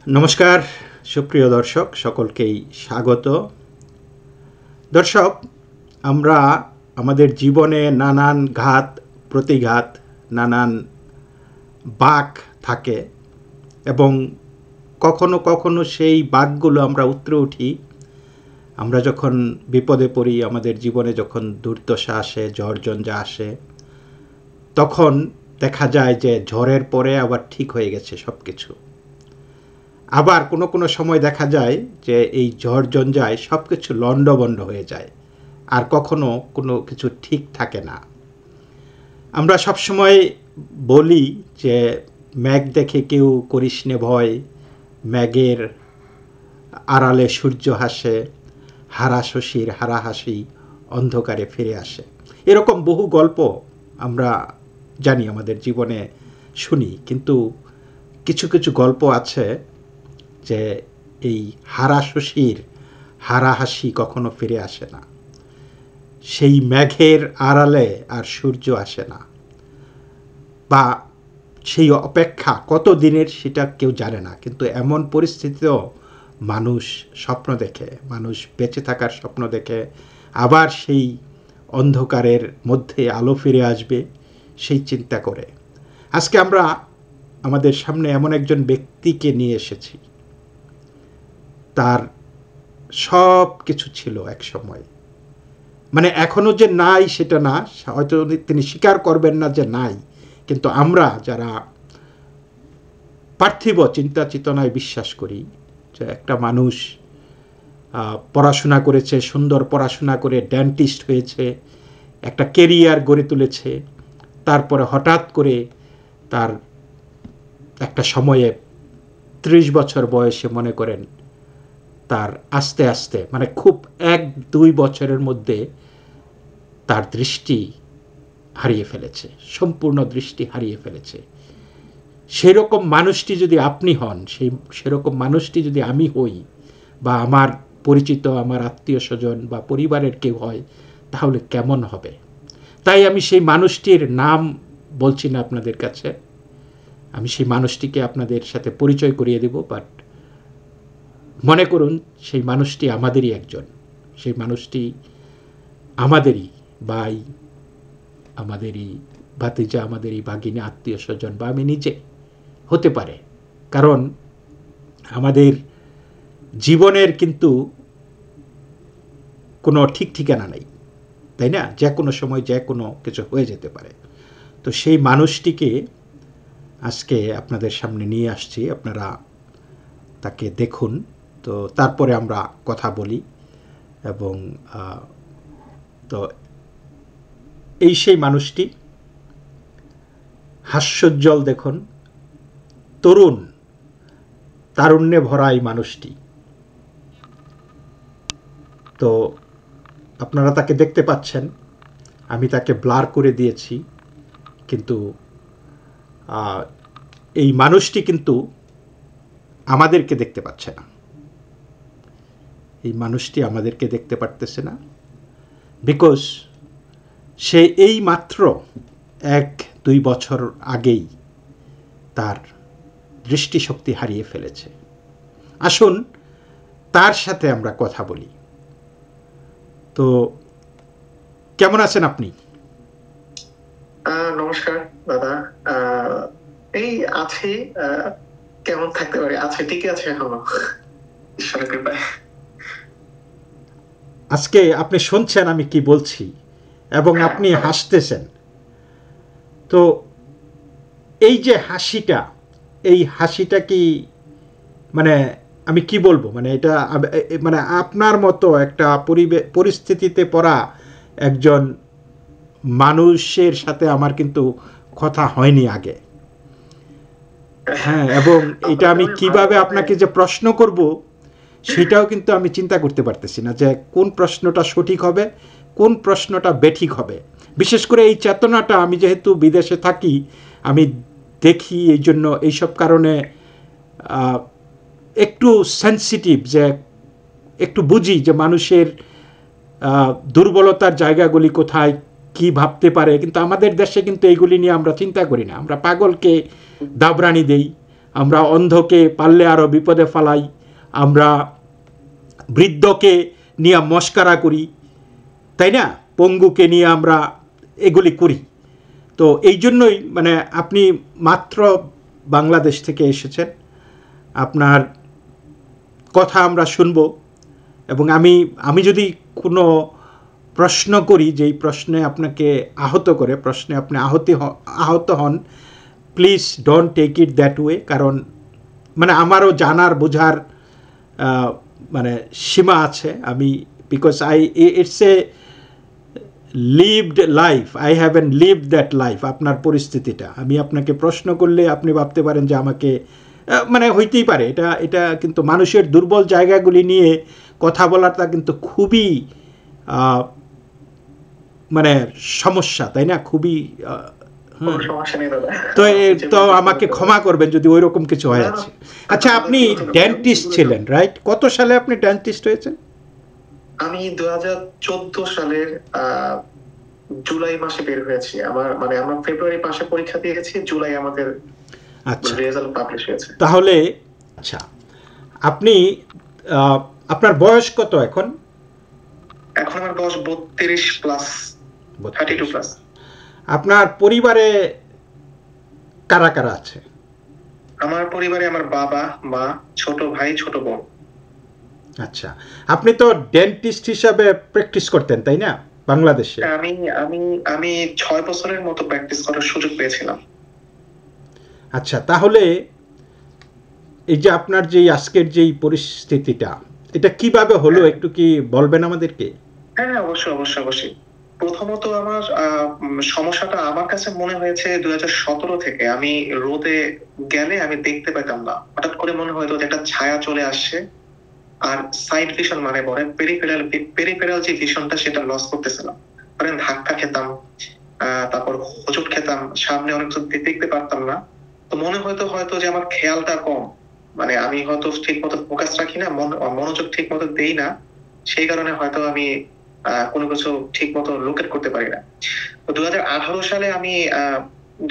নমস্কার সুপ্রিয় দর্শক, সকলকেই স্বাগত। দর্শক, আমরা আমাদের জীবনে নানান ঘাত প্রতিঘাত, নানান বাঁক থাকে এবং কখনো কখনো সেই বাঁকগুলো আমরা উতরে উঠি। আমরা যখন বিপদে পড়ি, আমাদের জীবনে যখন দুর্দশা আসে, ঝড়-ঝঞ্ঝা আসে, তখন দেখা যায় যে ঝড়ের পরে আবার ঠিক হয়ে গেছে সব কিছু। আবার কোনো কোনো সময় দেখা যায় যে এই ঝড়-ঝঞ্ঝায় সব কিছু লণ্ডভণ্ড হয়ে যায়, আর কখনো কোনো কিছু ঠিক থাকে না। আমরা সবসময় বলি যে মেঘ দেখে কেউ করিস নে ভয়, মেঘের আড়ালে সূর্য হাসে, হারা শশীর হারাহাসি অন্ধকারে ফিরে আসে। এরকম বহু গল্প আমরা জানি, আমাদের জীবনে শুনি। কিন্তু কিছু কিছু গল্প আছে যে এই হারা শশীর হারাহাসি কখনো ফিরে আসে না, সেই মেঘের আড়ালে আর সূর্য আসে না, বা সেই অপেক্ষা কত দিনের সেটা কেউ জানে না। কিন্তু এমন পরিস্থিতিতেও মানুষ স্বপ্ন দেখে, মানুষ বেঁচে থাকার স্বপ্ন দেখে, আবার সেই অন্ধকারের মধ্যে আলো ফিরে আসবে সেই চিন্তা করে। আজকে আমরা আমাদের সামনে এমন একজন ব্যক্তিকে নিয়ে এসেছি। তার সব কিছু ছিল এক সময়, মানে এখনো যে নাই সেটা না, হয়তো তিনি স্বীকার করবেন না যে নাই, কিন্তু আমরা যারা পার্থিব চিন্তা চেতনায় বিশ্বাস করি যে একটা মানুষ পড়াশোনা করেছে, সুন্দর পড়াশোনা করে ডেন্টিস্ট হয়েছে, একটা কেরিয়ার গড়ে তুলেছে, তারপরে হঠাৎ করে তার একটা সময়ে 30 বছর বয়সে মনে করেন তার আস্তে আস্তে, মানে খুব 1-2 বছরের মধ্যে তার দৃষ্টি হারিয়ে ফেলেছে, সম্পূর্ণ দৃষ্টি হারিয়ে ফেলেছে। সেরকম মানুষটি যদি আপনি হন, সেরকম মানুষটি যদি আমি হই, বা আমার পরিচিত, আমার আত্মীয় স্বজন বা পরিবারের কেউ হয়, তাহলে কেমন হবে? তাই আমি সেই মানুষটির নাম বলছি না আপনাদের কাছে, আমি সেই মানুষটিকে আপনাদের সাথে পরিচয় করিয়ে দেব। বাট মনে করুন সেই মানুষটি আমাদেরই একজন, সেই মানুষটি আমাদেরই ভাই, আমাদেরই ভাতিজা, আমাদেরই ভাগিনী, আত্মীয় স্বজন, বা আমি নিজে হতে পারে। কারণ আমাদের জীবনের কিন্তু কোনো ঠিক ঠিকানা নেই, তাই না? যে কোনো সময় যে কোনো কিছু হয়ে যেতে পারে। তো সেই মানুষটিকে আজকে আপনাদের সামনে নিয়ে আসছি, আপনারা তাকে দেখুন। তো তারপরে আমরা কথা বলি। এবং তো এই সেই মানুষটি, হাস্যোজ্জ্বল, দেখুন, তরুণ, তারুণ্যে ভরা এই মানুষটি। তো আপনারা তাকে দেখতে পাচ্ছেন, আমি তাকে ব্লার করে দিয়েছি, কিন্তু এই মানুষটি কিন্তু আমাদেরকে দেখতে পাচ্ছে না। এই মানুষটি আমাদেরকে দেখতে পারতেছে না, বিকজ সে এই মাত্র 1-2 বছর আগেই তার দৃষ্টিশক্তি হারিয়ে ফেলেছে। আসুন তার সাথে আমরা কথা বলি। তো কেমন আছেন আপনি? নমস্কার দাদা। এই আছি, কেমন থাকতে পারি, আছে, ঠিকই আছে এখনো, ঈশ্বরের কৃপায়। আজকে আপনি শুনছেন আমি কি বলছি, এবং আপনি হাসতেছেন। তো এই যে হাসিটা, এই হাসিটা কি, মানে আমি কি বলবো, মানে এটা মানে আপনার মতো একটা পরিস্থিতিতে পড়া একজন মানুষের সাথে আমার কিন্তু কথা হয়নি আগে। হ্যাঁ, এবং এটা আমি কিভাবে আপনাকে যে প্রশ্ন করব সেটাও কিন্তু আমি চিন্তা করতে পারতেছি না, যে কোন প্রশ্নটা সঠিক হবে, কোন প্রশ্নটা বেঠিক হবে। বিশেষ করে এই চেতনাটা, আমি যেহেতু বিদেশে থাকি, আমি দেখি, এই জন্য এইসব কারণে একটু সেন্সিটিভ, যে একটু বুঝি যে মানুষের দুর্বলতার জায়গাগুলি কোথায়, কি ভাবতে পারে। কিন্তু আমাদের দেশে কিন্তু এইগুলি নিয়ে আমরা চিন্তা করি না, আমরা পাগলকে দাবরানি দেই, আমরা অন্ধকে পারলে আরও বিপদে ফালাই, আমরা বৃদ্ধকে নিয়ে মস্কারা করি, তাই না? পঙ্গুকে নিয়ে আমরা এগুলি করি। তো এই জন্যই মানে আপনি মাত্র বাংলাদেশ থেকে এসেছেন, আপনার কথা আমরা শুনব, এবং আমি যদি কোনো প্রশ্ন করি যেই প্রশ্নে আপনাকে আহত করে, প্রশ্নে আপনি আহত হন, please don't take it that way. কারণ মানে আমারও জানার বোঝার মানে সীমা আছে। আমি because it's a lived life, I haven't lived that life. আপনার পরিস্থিতিটা আমি আপনাকে প্রশ্ন করলে আপনি ভাবতে পারেন যে আমাকে মানে হইতেই পারে, এটা কিন্তু মানুষের দুর্বল জায়গাগুলি নিয়ে কথা বলাটা কিন্তু খুবই মানে সমস্যা, তাই না? খুবই তো আমাকে ক্ষমা করবেন যদি ওই রকম কিছু হয়ে আছে। আচ্ছা, আপনি ডেন্টিস্ট ছিলেন, রাইট? কত সালে আপনি ডেন্টিস্ট হয়েছেন? আমি 2014 সালের জুলাই মাসে বের হয়েছি। আমার ফেব্রুয়ারি মাসে পরীক্ষা দিয়েছি, জুলাই আমাদের রেজাল্ট পাবলিশ হয়েছে। তাহলে আচ্ছা, আপনি আপনার বয়স কত এখন? এখন আমার বয়স 32 প্লাস, 32 প্লাস। আপনার পরিবারে কারা কারা আছে? আমার পরিবারে আমার বাবা, মা, ছোট ভাই, ছোট বোন। আচ্ছা, আপনি তো ডেন্টিস্ট হিসাবে প্র্যাকটিস করতেন, তাই না, বাংলাদেশে? আমি 6 বছরের মতো প্র্যাকটিস করার সুযোগ পেয়েছিলাম। আচ্ছা, তাহলে এই যে আপনার যে আজকের যে পরিস্থিতিটা, এটা কিভাবে হলো একটু কি বলবেন আমাদেরকে? হ্যাঁ, অবশ্যই। প্রথমত আমার সমস্যাটা আমার কাছে মনে হয়েছে 2017 থেকে। আমি রোদে গেলে আমি দেখতে পেতাম না, হঠাৎ করে মনে হয়তো যে একটা ছায়া চলে আসছে, আর সাইড ভিশন মানে বলে পেরিফেরাল যে ভিশনটা সেটা লস করতেছিলাম। ধরেন ধাক্কা খেতাম, তারপর হোঁচট খেতাম, সামনে অনেক কিছু দেখতে পারতাম না। তো মনে হয়তো যে আমার খেয়ালটা কম, মানে আমি হয়তো ঠিক মতো ফোকাস রাখি না, মনোযোগ ঠিক মতো দেই না, সেই কারণে হয়তো আমি কোনো কিছু ঠিক মতো লোকেট করতে পারি না। তো 2018 সালে আমি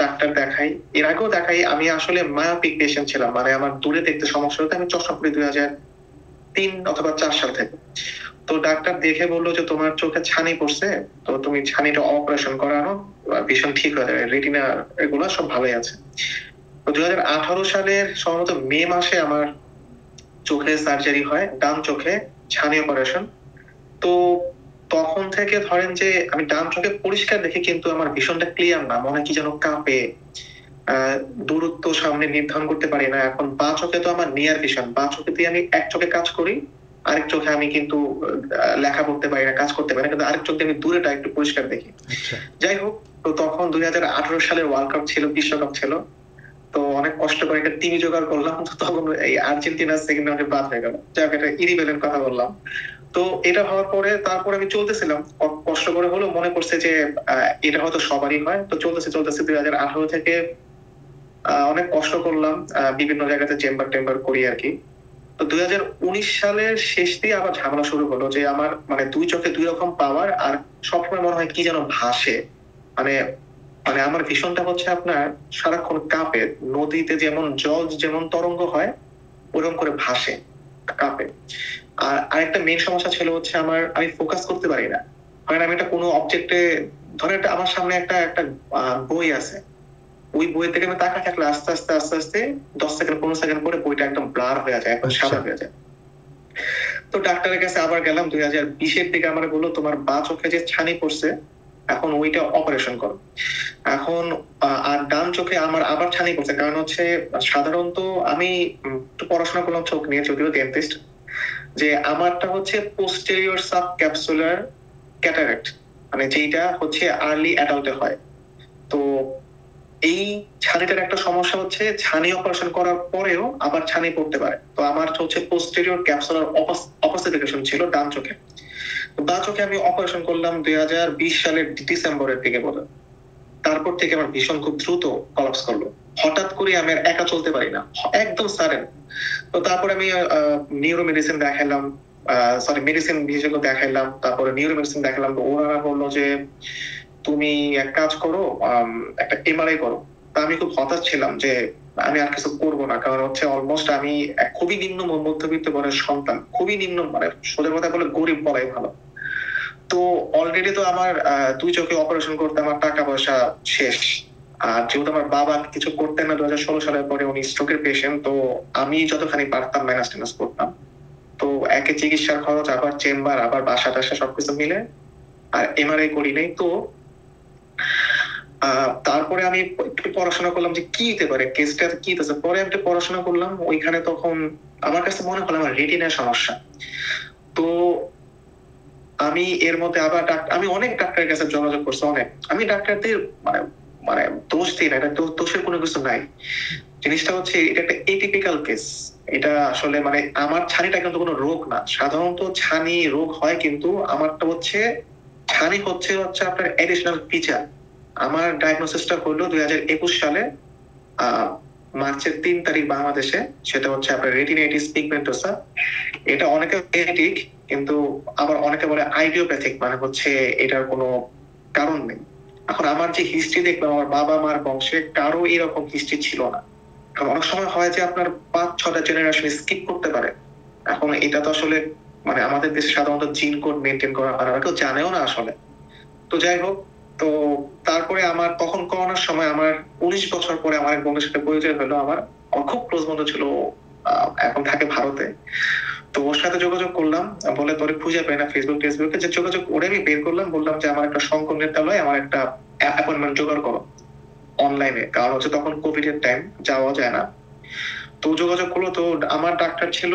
ডাক্তার দেখাই, এর আগেও দেখাই। আমি আসলে মায়োপিক পেশেন্ট ছিলাম, মানে আমার দূরে দেখতে সমস্যা হতো। আমি চশমা পরি 2003 অথবা 4 সাল থেকে। তো ডাক্তার দেখে বললো যে তোমার চোখে ছানি পড়ছে, তো তুমি ছানিটা অপারেশন করানো, ভীষণ ঠিক হয়ে যাবে, রেটিনা এগুলো সব ভালোই আছে। তো 2018 সালের সম্ভবত মে মাসে আমার চোখে সার্জারি হয়, ডান চোখে ছানি অপারেশন। তো তখন থেকে ধরেন যে আমি ডান চোখে পরিষ্কার দেখি, কিন্তু আমার ভীষণটা ক্লিয়ার না, মনে কি যেন কাঁপে, দূরত্ব সামনে নির্ধারণ করতে পারি না। এখন বাঁ চোখে তো আমার নিয়ার ভিশন, বাঁ চোখে দিয়ে আমি এক চোখে কাজ করি, আরেক চোখে আমি কিন্তু লেখা পড়তে পারি না, কাজ করতে পারি না, কিন্তু আরেক চোখে আমি দূরেটা একটু পরিষ্কার দেখি। যাই হোক, তো তখন 2018 সালের ওয়ার্ল্ড কাপ ছিল, বিশ্বকাপ ছিল। তো অনেক কষ্ট করে একটা টিভি জোগাড় করলাম, তো তখন এই আর্জেন্টিনার সেকেন্ড রাউন্ডে বাদ হয়ে গেল। যাক, এটা ইরিভেলেন্ট কথা বললাম। তো এটা হওয়ার পরে তারপরে আমি চলতেছিলাম, কষ্ট করে হলো, মনে করছে যে এটা হয়তো সবারই হয়। তো চলতেছে 2018 থেকে অনেক কষ্ট করলাম, বিভিন্ন জায়গাতে চেম্বার করি আর কি। তো 2019 সালের শেষ দিয়ে আবার ঝামেলা শুরু হলো, যে আমার মানে দুই চোখে দুই রকম পাওয়ার, আর সবসময় মনে হয় কি যেন ভাসে। মানে মানে আমার ভীষণটা হচ্ছে আপনার সারাক্ষণ কাঁপে, নদীতে যেমন জল যেমন তরঙ্গ হয় ওরকম করে ভাসে, কাঁপে। আর আরেকটা মেইন সমস্যা ছিল হচ্ছে আমি ফোকাস করতে পারি না। কারণ আমি একটা কোনো অবজেক্টে, ধরে আমার সামনে একটা বই আছে, ওই বই থেকে আমি তাকা থাকলে আস্তে আস্তে 10 সেকেন্ড 15 সেকেন্ড পরে বইটা একদম ব্লার হয়ে যায়, একদম সাদা হয়ে যায়। তো ডাক্তারের কাছে আবার গেলাম 2020-এর দিকে। আমার বললো তোমার বাঁ চোখে যে ছানি পড়ছে, এখন ওইটা অপারেশন করো। এখন আর ডান চোখে আমার আবার ছানি পড়ছে, কারণ হচ্ছে সাধারণত আমি একটু পড়াশোনা করলাম চোখ নিয়ে, যদিও ডেন্টিস্ট, যে আমারটা হচ্ছে পোস্টেরিয়র সাব ক্যাপসুলার ক্যাটারাক্ট, মানে যেটা হচ্ছে আর্লি অ্যাডাল্টে হয়। তো এই ছানিটার একটা সমস্যা হচ্ছে ছানি অপারেশন করার পরেও আবার ছানি পড়তে পারে। তো আমার হচ্ছে পোস্টেরিয়র ক্যাপসুলার অপাসিফিকেশন ছিল ডান চোখে। তো বাঁ চোখে আমি অপারেশন করলাম 2020 সালের ডিসেম্বরের দিকে বলে। তারপর থেকে আমার ভীষণ খুব দ্রুত কলাপস করলো, হঠাৎ করে আমি আর একা চলতে পারি না, একদম সাডেন। তো তারপর আমি নিউরো মেডিসিন দেখাইলাম, মেডিসিন বিশেষজ্ঞ দেখাইলাম, তারপরে নিউরো মেডিসিন দেখালাম। তো ওরা বললো যে তুমি এক কাজ করো, একটা এমআরআই করো। তা আমি খুব হতাশ ছিলাম যে আমি আর কিছু করবো না, কারণ হচ্ছে অলমোস্ট আমি খুবই নিম্ন মধ্যবিত্ত ঘরের সন্তান, খুবই নিম্ন, মানে সোজা কথা বলে গরিব বলাই ভালো। তো অলরেডি তো আমার 2 চোখে অপারেশন করতে আমার টাকা পয়সা শেষ। আর যেহেতু আমার বাবা কিছু করতেন না 2016 সালের পরে, উনি স্ট্রোকের পেশেন্ট, তো আমি যতখানি পারতাম ম্যানেজ ট্যানেজ করতাম। তো একে চিকিৎসার খরচ, আবার চেম্বার, আবার বাসা টাসা সবকিছু মিলে, আর এমআরআই করি নাই। তো তারপরে আমি একটু পড়াশোনা করলাম যে কি হতে পারে, কেসটা কি হতেছে। পরে আমি একটু পড়াশোনা করলাম, ওইখানে তখন আমার কাছে মনে হলো আমার রেটিনার সমস্যা। তো আমি এর মধ্যে আবার আমি অনেক ডাক্তারের কাছে যোগাযোগ করছি, অনেক। আমি ডাক্তারদের মানে মানে দোষ দিই না, এটা দোষের কোনো কিছু নাই। জিনিসটা হচ্ছে এটা একটা এটিপিক্যাল কেস। এটা আসলে মানে আমার ছানিটা কিন্তু কোনো রোগ না। সাধারণত ছানি রোগ হয়, কিন্তু আমারটা হচ্ছে ছানি হচ্ছে আপনার এডিশনাল ফিচার। আমার ডায়াগনোসিসটা হলো 2021 সালে মার্চের 3 তারিখ বাংলাদেশে। সেটা হচ্ছে আপনার রেটিনাইটিস পিগমেন্টোসা। এটা অনেকে জেনেটিক, কিন্তু আবার অনেকে বলে আইডিওপ্যাথিক, মানে হচ্ছে এটার কোনো কারণ নেই। এখন আমার যে হিস্ট্রি দেখলাম, আমার বাবা মার বংশে কারো এরকম হিস্ট্রি ছিল না। কারণ অনেক সময় হয় যে আপনার 5-6টা জেনারেশন স্কিপ করতে পারে। এখন এটা তো আসলে মানে আমাদের দেশে সাধারণত জিন কোড মেনটেন করা হয় না, কেউ জানেও না আসলে। তো যাই হোক, তো তারপরে আমার তখন করোনার সময় আমার 19 বছর পরে আমার এক বন্ধুর সাথে পরিচয় হলো। আমার খুব ক্লোজ বন্ধু ছিল, এখন থাকে ভারতে। তো ওর সাথে যোগাযোগ করলাম, বলে তোরে খুঁজে পাই না ফেসবুকে, যে যোগাযোগ করে আমি বের করলাম, বললাম যে আমার একটা শঙ্কর নেত্রালয়, আমার একটা অ্যাপয়েন্টমেন্ট জোগাড় করো অনলাইনে, কারণ হচ্ছে তখন কোভিড এর টাইম, যাওয়া যায় না। তো যোগাযোগ করলো। তো আমার ডাক্তার ছিল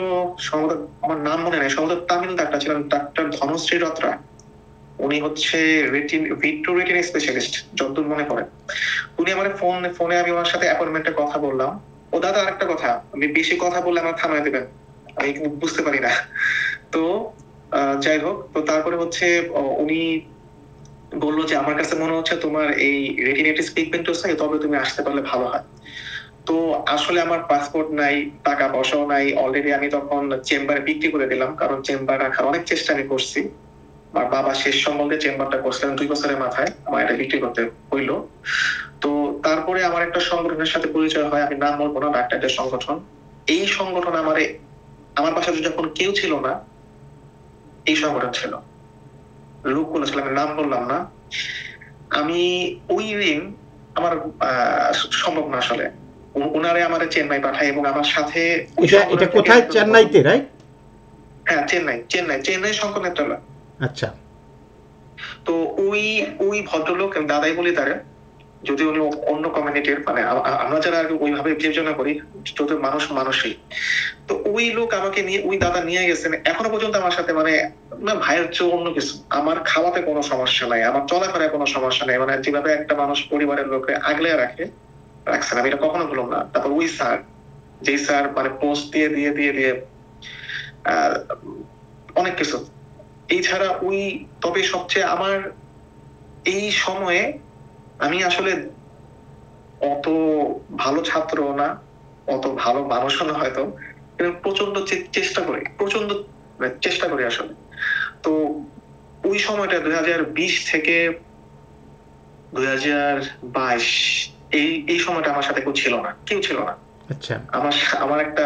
সম্ভবত, আমার নাম মনে নেই, সম্ভবত তামিল ডাক্তার ছিলেন, ডাক্তার ধনশ্রী রত্রা। উনি হচ্ছে ভিট্রো রেটিনা স্পেশালিস্ট যতদূর মনে পড়ে। উনি আমার ফোনে আমি ওনার সাথে অ্যাপয়েন্টমেন্টে কথা বললাম। ও দাদা, আরেকটা কথা, আমি বেশি কথা বললে আমার থামায় দেবেন, আমি কিন্তু বুঝতে পারি না। তো যাই হোক, তো তারপরে হচ্ছে উনি বললো যে আমার কাছে মনে হচ্ছে তোমার এই রেটিনাইটিস পিগমেন্টোসা, তবে তুমি আসতে পারলে ভালো হয়। তো আসলে আমার পাসপোর্ট নাই, টাকা পয়সাও নাই। অলরেডি আমি তখন চেম্বারে বিক্রি করে দিলাম, কারণ চেম্বার রাখার অনেক চেষ্টা আমি করছি। আমার বাবা শেষ সম্বন্ধে চেম্বারটা করছিলেন 2 বছরের মাথায়, আমার এটা বিক্রি করতে হইলো। তো তারপরে আমার একটা সংগঠনের সাথে পরিচয় হয়, আমি নাম বলবো না, ডাক্তারদের সংগঠন। এই সংগঠন আমার পাশে যখন কেউ ছিল না, এই সংগঠন ছিল, লোকগুলো ছিল, আমি নাম বললাম না। আমি ওই দিন আমার সম্ভব না আসলে, ওনারে আমার চেন্নাই পাঠায়, এবং আমার সাথে এটা কোথায়? চেন্নাইতে, রাইট? হ্যাঁ, চেন্নাই শঙ্কর নেত্রালয়। আচ্ছা। তো ওই ভদ্রলোক, দাদাই বলি তারে, যদি উনি অন্য কমিউনিটির, মানে আমরা যারা ওইভাবে বিবেচনা করি, যদি মানুষই। তো ওই লোক আমাকে নিয়ে, ওই দাদা নিয়ে গেছেন। এখনো পর্যন্ত আমার সাথে মানে না ভাইয়ের চেয়ে অন্য কিছু। আমার খাওয়াতে কোনো সমস্যা নাই, আমার চলাফেরায় কোনো সমস্যা নাই, মানে যেভাবে একটা মানুষ পরিবারের লোকে আগলে রাখছেন, আমি এটা কখনো ভুলব না। তারপর ওই স্যার, যেই স্যার মানে পোস্ট দিয়ে অনেক কিছু। এছাড়া তবে সবচেয়ে আমার এই সময়ে, আমি আসলে অত ভালো ছাত্র না, অত ভালো মানুষও না হয়তো, কিন্তু প্রচন্ড চেষ্টা করি আসলে। তো ওই সময়টা 2020 থেকে 2022, এই সময়টা আমার সাথে কেউ ছিল না। আচ্ছা। আমার একটা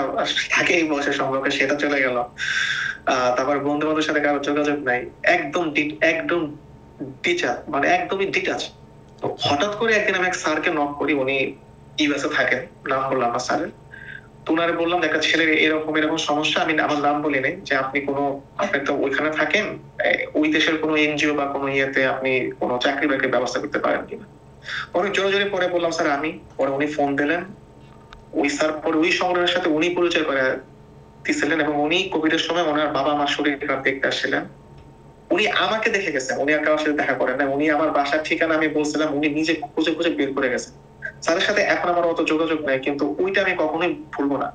থাকে এই বয়সের সম্পর্ক, সেটা চলে গেল। তারপর বন্ধু বান্ধবের সাথে কারো যোগাযোগ নাই, একদম টিচার, মানে একদমই ডিটাচ। তো হঠাৎ করে একদিন আমি এক স্যারকে নক করি, উনি ইউএসএ থাকেন, নাম বললাম না স্যারের। তো ওনারে বললাম একটা ছেলের এরকম সমস্যা, আমি আমার নাম বলি নাই, যে আপনি তো ওইখানে থাকেন, ওই দেশের কোনো এনজিও বা কোনো ইয়েতে আপনি কোনো চাকরি বাকরির ব্যবস্থা করতে পারেন কিনা। অনেক জোরে পরে বললাম স্যার আমি। পরে উনি ফোন দিলেন, ওই স্যার পরে ওই সংগঠনের সাথে উনি পরিচয় করে দিছিলেন, এবং উনি কোভিড এর সময় ওনার বাবা আমার শরীর খারাপ দেখতে আসছিলেন। উনি আমাকে দেখে গেছেন, উনি আর কারোর সাথে দেখা করেন না। উনি আমার বাসার ঠিকানা আমি বলছিলাম, উনি নিজে খুঁজে বের করে গেছেন। স্যারের সাথে এখন আমার অত যোগাযোগ নাই, কিন্তু ওইটা আমি কখনোই ভুলবো না।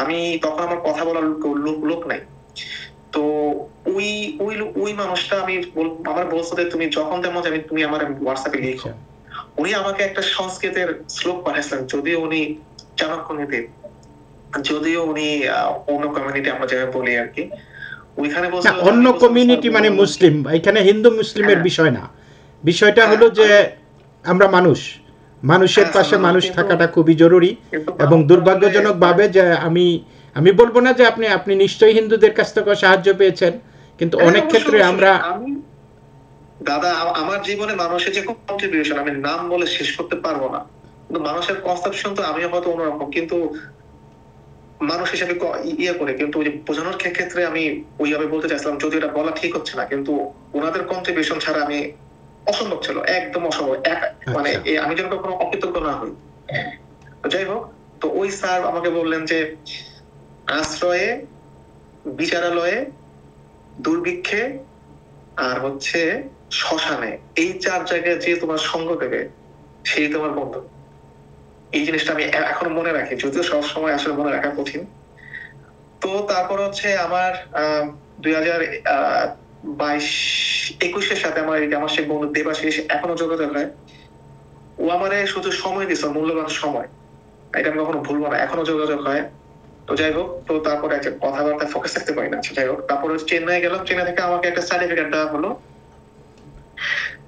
আমি তখন আমার কথা বলার লোক নাই। তো ওই মানুষটা আমার বলছে যে তুমি যখন তেমন যাবে তুমি আমার হোয়াটসঅ্যাপে লিখো। উনি আমাকে একটা সংস্কৃতের শ্লোক পাঠাইছিলেন, যদিও উনি চাণক্য, যদিও উনি অন্য কমিউনিটি আমরা যেভাবে বলি আর কি, ওইখানে বলছিল অন্য কমিউনিটি মানে মুসলিম, এখানে হিন্দু মুসলিমের বিষয় না। বিষয়টা হলো যে আমরা মানুষ, মানুষের হ্যাঁ পাশে স্যার, মানুষ কিন্তু থাকাটা খুবই জরুরি। কিন্তু এবং মানুষ আসলে দুর্ভাগ্যজনকভাবে যে আমি আমি বলবো না যে আপনি আপনি নিশ্চয়ই হিন্দুদের কাছ থেকে সাহায্য পেয়েছেন, কিন্তু হ্যাঁ, অনেক অবশ্যই ক্ষেত্রে অবশ্যই। আমরা আমি দাদা আমার জীবনে মানুষের যে কন্ট্রিবিউশন আমি নাম বলে শেষ করতে পারবো না, কিন্তু মানুষের কনসেপশন তো আমি হয়তো অন্যরকম, কিন্তু মানুষ হিসেবে ইয়ে করে, কিন্তু ওই যে বোঝানোর ক্ষেত্রে আমি ওইভাবে বলতে চাইছিলাম, যদি এটা বলা ঠিক হচ্ছে না, কিন্তু ওনাদের কন্ট্রিবিউশন ছাড়া আমি অসম্ভব ছিল, একদম অসম্ভব। মানে আচ্ছা আমি যেন কখনো অকৃতজ্ঞ না হই। তো যাই হোক, তো ওই স্যার আমাকে বললেন যে আশ্রয়ে, বিচারালয়ে, দুর্ভিক্ষে, আর হচ্ছে শ্মশানে, এই 4 জায়গায় যে তোমার সঙ্গ দেবে সেই তোমার বন্ধু। এই জিনিসটা আমি এখনো মনে রাখি, যদিও সব সময় আসলে মনে রাখা কঠিন। তো তারপর হচ্ছে আমার 2022-21-এর সাথে আমার সেই বন্ধু দেবাশিস এখনো যোগাযোগ হয়। ও আমারে শুধু সময় দিছে, মূল্যবান সময়, এটা আমি কখনো ভুলবো না, এখনো যোগাযোগ হয়। তো যাই হোক, তো তারপরে একটা কথাবার্তা ফোকাস থাকতে পারি না। আচ্ছা, যাই হোক, তারপরে চেন্নাই গেলাম, চেন্নাই থেকে আমাকে একটা সার্টিফিকেট দেওয়া হলো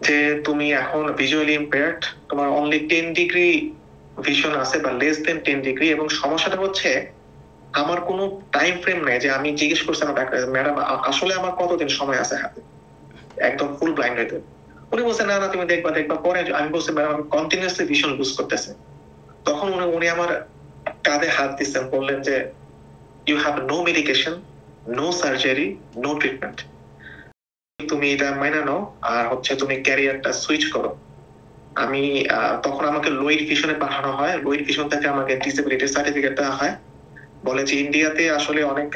যে তুমি এখন ভিজুয়ালি ইম্পেয়ার্ড, তোমার অনলি 10 ডিগ্রি ভিশন আছে বা লেস দেন 10 ডিগ্রি। এবং সমস্যাটা হচ্ছে আমার কোনো টাইম ফ্রেম নেই, যে আমি জিজ্ঞেস করছিলাম ম্যাডাম আসলে আমার কতদিন সময় আছে হাতে একদম ফুল ব্লাইন্ড হইতে। উনি বলছেন না না তুমি দেখবা দেখবা পরে। আমি বলছি ম্যাডাম আমি কন্টিনিউয়াসলি ভিশন লুজ করতেছে। তখন উনি আমার কাঁধে হাত দিচ্ছেন, বললেন যে you have no medication, no surgery, no treatment, তুমি এটা মাইনা নাও, আর হচ্ছে তুমি ক্যারিয়ারটা সুইচ করো। আমি তখন আমাকে লোইড ভিশনে পাঠানো হয়, লোইড ভিশন থেকে আমাকে ডিসেবিলিটি সার্টিফিকেট দেওয়া হয়। বলে যে ইন্ডিয়াতে আসলে অনেক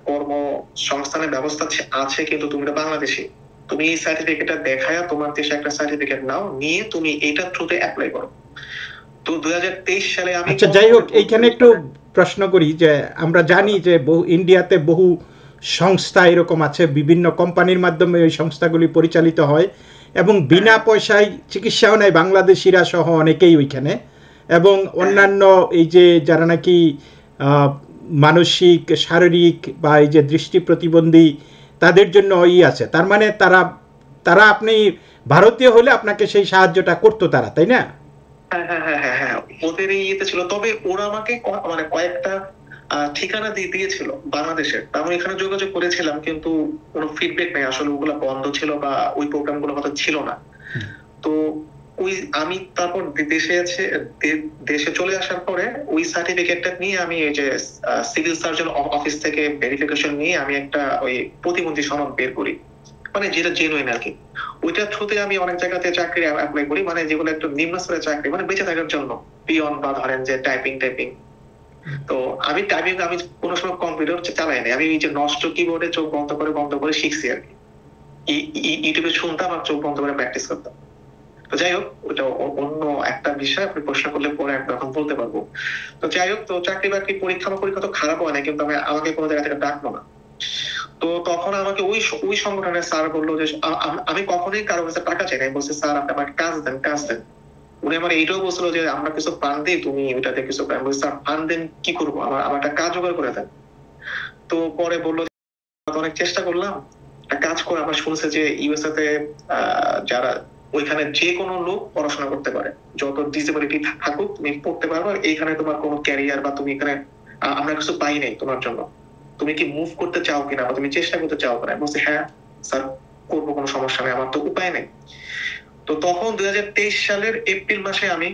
কর্মসংস্থানের ব্যবস্থা আছে, কিন্তু তুমি তো বাংলাদেশি, তুমি এই সার্টিফিকেটটা দেখায়া তোমার দেশে একটা সার্টিফিকেট নাও, নিয়ে তুমি এইটার থ্রুতে অ্যাপ্লাই করো। তো 2023 সালে আমি আচ্ছা যাই হোক এইখানে একটু প্রশ্ন করি যে আমরা জানি যে ইন্ডিয়াতে বহু সংস্থা এরকম আছে, বিভিন্ন কোম্পানির মাধ্যমে ওই সংস্থাগুলি পরিচালিত হয় এবং বিনা পয়সায় চিকিৎসাও নেয় বাংলাদেশিরা সহ অনেকেই ওইখানে। এবং অন্যান্য এই যে যারা নাকি মানসিক শারীরিক বা এই যে দৃষ্টি প্রতিবন্ধী তাদের জন্য আছে, তার মানে তারা তারা আপনি ভারতীয় হলে আপনাকে সেই সাহায্যটা করতো তারা, তাই না? হ্যাঁ হ্যাঁ হ্যাঁ হ্যাঁ হ্যাঁ, ওদের ইয়েতে ছিল। তবে ওরা আমাকে মানে কয়েকটা ঠিকানা দিয়েছিল বাংলাদেশের, আমি এখানে যোগাযোগ করেছিলাম, কিন্তু কোনো ফিডব্যাক নেই, আসলে ওগুলো বন্ধ ছিল বা ওই প্রোগ্রাম গুলো হয়তো ছিল না। তো ওই আমি তারপর দেশে চলে আসার পরে ওই সার্টিফিকেটটা নিয়ে আমি এই যে সিভিল সার্জন অফিস থেকে ভেরিফিকেশন নিয়ে আমি একটা ওই প্রতিবন্ধী সনদ বের করি, মানে যেটা জেনুইন আর কি। ওইটার থ্রুতে আমি অনেক জায়গাতে চাকরি অ্যাপ্লাই করি, মানে যেগুলো একটু নিম্ন স্তরের চাকরি, মানে বেঁচে থাকার জন্য, পিয়ন বা ধরেন যে টাইপিং। তো আমি টাইপিং আমি কোনো সময় কম্পিউটার চালাই নাই, আমি এই যে নষ্ট কিবোর্ডে চোখ বন্ধ করে শিখছি আর কি। ইউটিউবে শুনতাম আর চোখ বন্ধ করে প্র্যাকটিস করতাম। তো যাই হোক, ওটা অন্য একটা বিষয়, আপনি প্রশ্ন করলে পরে আমি তখন বলতে পারবো। তো যাই হোক, তো চাকরি বাকরি পরীক্ষা তো খারাপ হয় না, কিন্তু আমাকে কোনো জায়গা থেকে ডাকলো না। তো তখন আমাকে ওই সংগঠনের স্যার বললো যে আমি কখনোই কারো কাছে টাকা চাই না, বলছি স্যার আপনি আমাকে কাজ দেন। উনি আমার এইটাও বলছিল যে আমরা কিছু ফান্ড দিই, তুমি ওইটাতে কিছু স্যার ফান্ড দেন কি করবো, আমার একটা কাজ জোগাড় করে দেন। তো পরে বললো অনেক চেষ্টা করলাম, একটা কাজ করে আমরা শুনছে যে ইউএসএ তে যারা ওইখানে যে কোনো লোক পড়াশোনা করতে পারে, যত ডিসেবিলিটি থাকুক তুমি পড়তে পারবে, এইখানে তোমার কোনো ক্যারিয়ার বা তুমি এখানে আমরা কিছু পাই নাই তোমার জন্য, তুমি কি মুভ করতে চাও কিনা বা তুমি চেষ্টা করতে চাও কিনা। বলছি হ্যাঁ স্যার করবো, কোনো সমস্যা নেই, আমার তো উপায় নেই। তো তখন 2023 সালের এপ্রিল মাসে আমি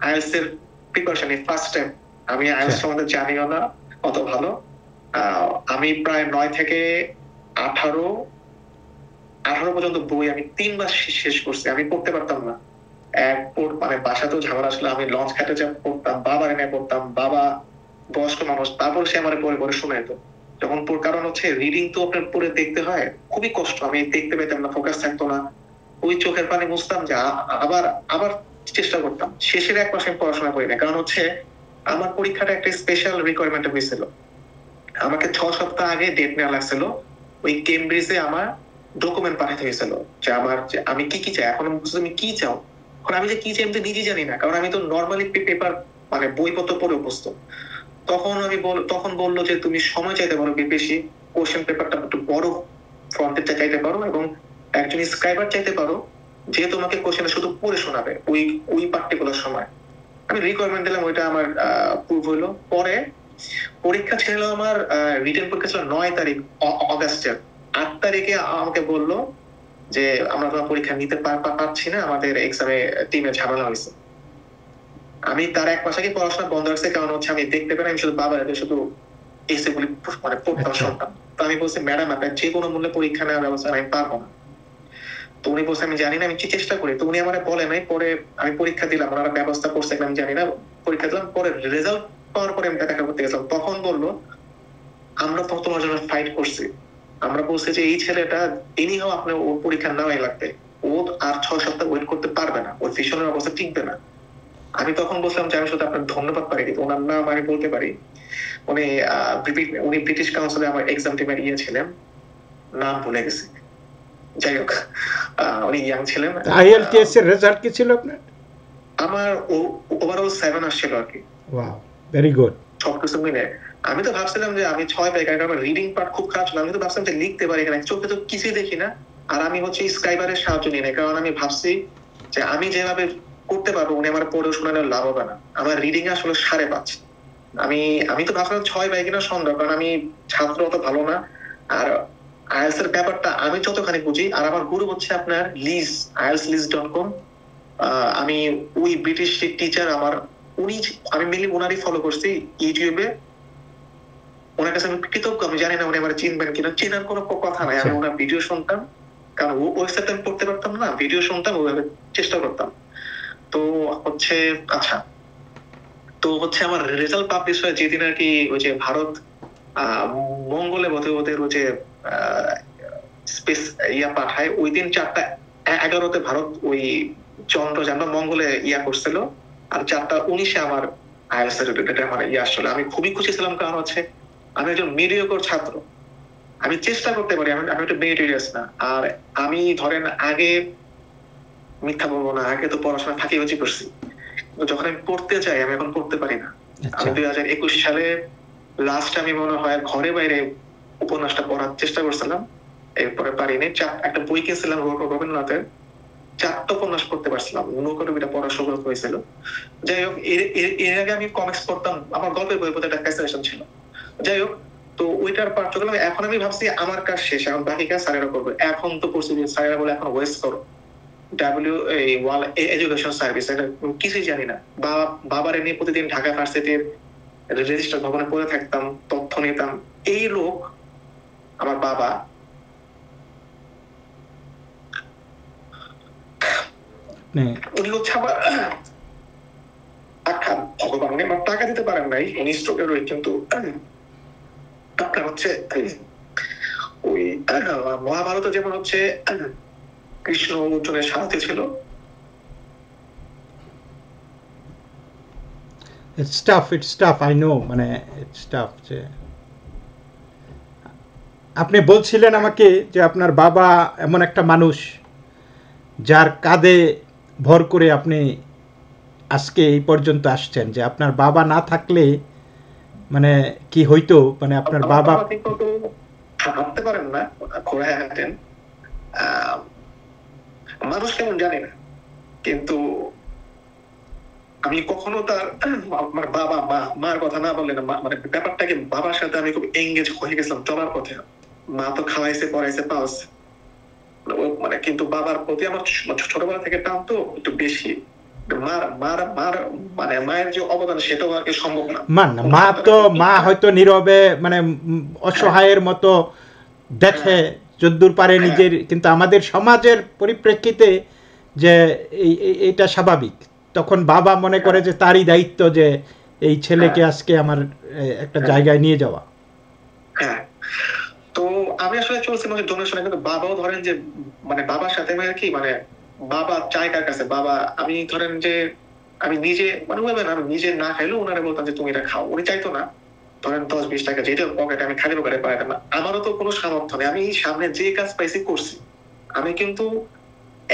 আইএলটিএস এর প্রিপারেশন ফার্স্ট টাইম, আমি আইএলটিএস সম্বন্ধে জানিও না অত ভালো। আমি প্রায় 9 থেকে 18 পর্যন্ত বই আমি 3 মাস শেষ করছি, আমি পড়তে পারতাম না। মানে বাসাতেও ঝামেলা আসলে আমি লঞ্চ ঘাটে যা পড়তাম, বাবার এনে পড়তাম, বাবা বয়স্ক মানুষ, তারপর সে আমার পরে শোনাইতো যখন কারণ হচ্ছে রিডিং তো আপনার পড়ে দেখতে হয়, খুবই কষ্ট, আমি দেখতে পেতাম না, ফোকাস থাকতো না, ওই চোখের পানি বুঝতাম যে আবার আবার চেষ্টা করতাম। শেষের 1 মাস আমি পড়াশোনা করি না, কারণ হচ্ছে আমার পরীক্ষাটা একটা স্পেশাল রিকোয়ারমেন্ট হয়েছিল, আমাকে 6 সপ্তাহ আগে ডেট নেওয়া লাগছিল। ওই কেমব্রিজে আমার ডকুমেন্ট পাঠাতে হয়েছিল যে আমি কি চাই, এখন তুমি কি চাও, এখন আমি যে কি চাই আমি তো নিজে জানি না, কারণ আমি তো নর্মালি পেপার মানে বইপত্র পড়ে অভ্যস্ত। তখন বললো যে তুমি সময় চাইতে পারো বেশি, কোশ্চেন পেপারটা একটু বড় ফ্রন্টের চাইতে পারো, এবং একজন স্ক্রাইবার চাইতে পারো যে তোমাকে কোশ্চেনটা শুধু পড়ে শোনাবে ওই পার্টিকুলার সময়। আমি রিকোয়ারমেন্ট দিলাম, ওইটা আমার প্রুভ হইলো। পরে পরীক্ষা ছিল আমার, রিটেন পরীক্ষা ছিল 9 তারিখ অগাস্টের। 8 তারিখে আমাকে বললো যে আমরা তোমার পরীক্ষা নিতে পারছি না, আমাদের এক্সামে টিমে ঝামেলা হয়েছে। আমি তার এক মাস আগে পড়াশোনা বন্ধ রাখছি, কারণ হচ্ছে আমি দেখতে পারি, আমি শুধু বাবার শুধু এসে বলি মানে পড়তাম শুনতাম। তো আমি বলছি ম্যাডাম আপনার যে কোনো মূল্যে পরীক্ষা নেওয়ার ব্যবস্থা আমি পারবো না। তো উনি বলছে আমি জানি না, আমি চেষ্টা করি। তো উনি আমার বলে নাই। পরে আমি পরীক্ষা দিলাম, ওনারা ব্যবস্থা করছে আমি জানি না, পরীক্ষা দিলাম। পরে রেজাল্ট পাওয়ার পরে আমি দেখা করতে গেছিলাম, তখন বললো আমরা তো তোমার জন্য ফাইট করছি, আমরা বলছি যে এই ছেলেটা এনিহাও আপনার ওর পরীক্ষা নেওয়াই লাগবে, ও আর 6 সপ্তাহ ওয়েট করতে পারবে না, ওর ভিশনের অবস্থা টিকবে না। আমি তখন বলছিলাম যে আমি শুধু আপনার ধন্যবাদ পারি, কিন্তু ওনার নাম আমি বলতে পারি। উনি ব্রিটিশ কাউন্সিলে আমার এক্সাম টিমের ছিলেন, নাম ভুলে গেছি। যাই হোক, উনি ইয়াং ছিলেন। আইএলটিএস এর রেজাল্ট কি ছিল আপনার? আমার ওভারঅল 7 আসছিল আর কি। Wow, very good. সবকিছু মিলে আমি তো ভাবছিলাম যে আমি 6 পাই, কারণ আমার রিডিং পার্ট খুব খারাপ ছিল। আমি তো ভাবছিলাম যে লিখতে পারি কিনা, চোখে তো কিছুই দেখি না। আর আমি হচ্ছে স্ক্রাইবারের সাহায্য নিই না, কারণ আমি ভাবছি যে আমি যেভাবে করতে পারবো উনি আমার পড়ে শোনানোর লাভ হবে না। আমার রিডিং আসলে 5.5। আমি তো ভাবছিলাম 6 পাই কিনা সন্দেহ, কারণ আমি ছাত্র অত ভালো না। আর আইএলস এর ব্যাপারটা আমি যতখানি বুঝি, আর আমার গুরু হচ্ছে আপনার লিজ, ieltsliz.com। আমি ওই ব্রিটিশ টিচার আমার, আমি মেনলি ওনারই ফলো করছি ইউটিউবে। ওনার কাছে আমি কৃতজ্ঞ। আমি জানি না উনি আমার চিনবেন কিনা, চেনার কোনো কথা নাই। আমি ওনার ভিডিও শুনতাম, কারণ ওয়েবসাইটে আমি পড়তে পারতাম না, ভিডিও শুনতাম, ওইভাবে চেষ্টা করতাম। তো হচ্ছে আচ্ছা, তো হচ্ছে আমার রেজাল্ট পাবলিশ হয় যেদিন আর কি ওই যে ভারত মঙ্গলে ওদের ওই যে স্পেস পাঠায়, ওই দিন 4:11 ভারত ওই চন্দ্রযান মঙ্গলে করছিল। আর 4:19 আমার আইএলটিএস এর আমার আসলে আমি খুবই খুশি ছিলাম, কারণ হচ্ছে আমি একজন মিডিওকর ছাত্র, আমি চেষ্টা করতে পারি, আমি একটা মেরিটোরিয়াস না। আর আমি ধরেন আগে মিথ্যা বলবো না, আগে তো পড়াশোনা ফাঁকিবাজি করছি, যখন আমি পড়তে চাই আমি এখন পড়তে পারি না। আমি 2021 সালে লাস্ট আমি মনে হয় ঘরে বাইরে উপন্যাসটা পড়ার চেষ্টা করছিলাম, এরপরে পারিনি। একটা বই কিনছিলাম রবীন্দ্রনাথের, 4টা উপন্যাস পড়তে পারছিলাম, নৌকাডুবিটা পড়া সৌভাগ্য হয়েছিল। যাই হোক, এর আগে আমি কমিক্স পড়তাম, আমার গল্পের বই পড়তে একটা ফ্যাসিনেশন ছিল। যাই হোক, তো ওইটার পার্ট চলে। এখন আমি ভাবছি আমার কাজ শেষ, এখন বাকি কাজ স্যারেরা করবে। এখন তো প্রসিডিউর স্যারেরা বলে এখন ওয়েস্ট করো, ওয়ার্ল্ড এডুকেশন সার্ভিস, এটা কিছুই জানি না। বাবার নিয়ে প্রতিদিন ঢাকা ভার্সিটির রেজিস্টার ভবনে পড়ে থাকতাম, তথ্য নিতাম। এই লোক আমার বাবা, উনি হচ্ছে আমার ভগবান, উনি আমার টাকা দিতে পারেন নাই, উনি স্ট্রোকের রোগী। কিন্তু আপনার হচ্ছে ওই মহাভারতে যেমন হচ্ছে কৃষ্ণ অর্জুনের সারথি ছিল। It's tough, I know, মানে it's tough। যে আপনি বলছিলেন আমাকে যে আপনার বাবা এমন একটা মানুষ যার কাঁধে ভর করে আপনি আজকে এই পর্যন্ত আসছেন, যে আপনার বাবা না থাকলে মানে কি হইতো, মানে আপনার বাবা হাঁটতে পারেন না, ঘোড়ায় হাঁটেন, মানুষ কেমন জানি না, কিন্তু আমি কখনো তার আমার বাবা মার কথা না বললে না, মানে ব্যাপারটাকে বাবার সাথে আমি খুব এঙ্গেজ হয়ে গেছিলাম চলার পথে। মা তো খাওয়াইছে, পড়াইছে, পাওয়াছে, মানে কিন্তু বাবার প্রতি আমার ছোটবেলা থেকে টান তো একটু বেশি। মানে মায়ের যে অবদান সেটাও আর কি সম্ভব না। মা হয়তো নীরবে মানে অসহায়ের মতো দেখে যদ্দূর পারে নিজের, কিন্তু আমাদের সমাজের পরিপ্রেক্ষিতে যে এইটা স্বাভাবিক। তখন বাবা মনে করে যে তারই দায়িত্ব যে এই ছেলেকে আজকে আমার একটা জায়গায় নিয়ে যাওয়া। হ্যাঁ, তো আমি আসলে চলছি মানে ডোনেশনে, কিন্তু বাবাও ধরেন যে মানে বাবার সাথে আমি আর কি মানে বাবা চায় কার কাছে, বাবা আমি ধরেন যে আমি নিজে মানে আমি নিজে না খাইলেও ওনারে বলতাম যে তুমি এটা খাও, উনি চাইতো না। ধরেন 10-20 টাকা যেটা পকেটে, আমি খালি পকেটে পাইতাম না, আমারও তো কোনো সামর্থ্য নেই। আমি সামনে যে কাজ পাইছি করছি, আমি কিন্তু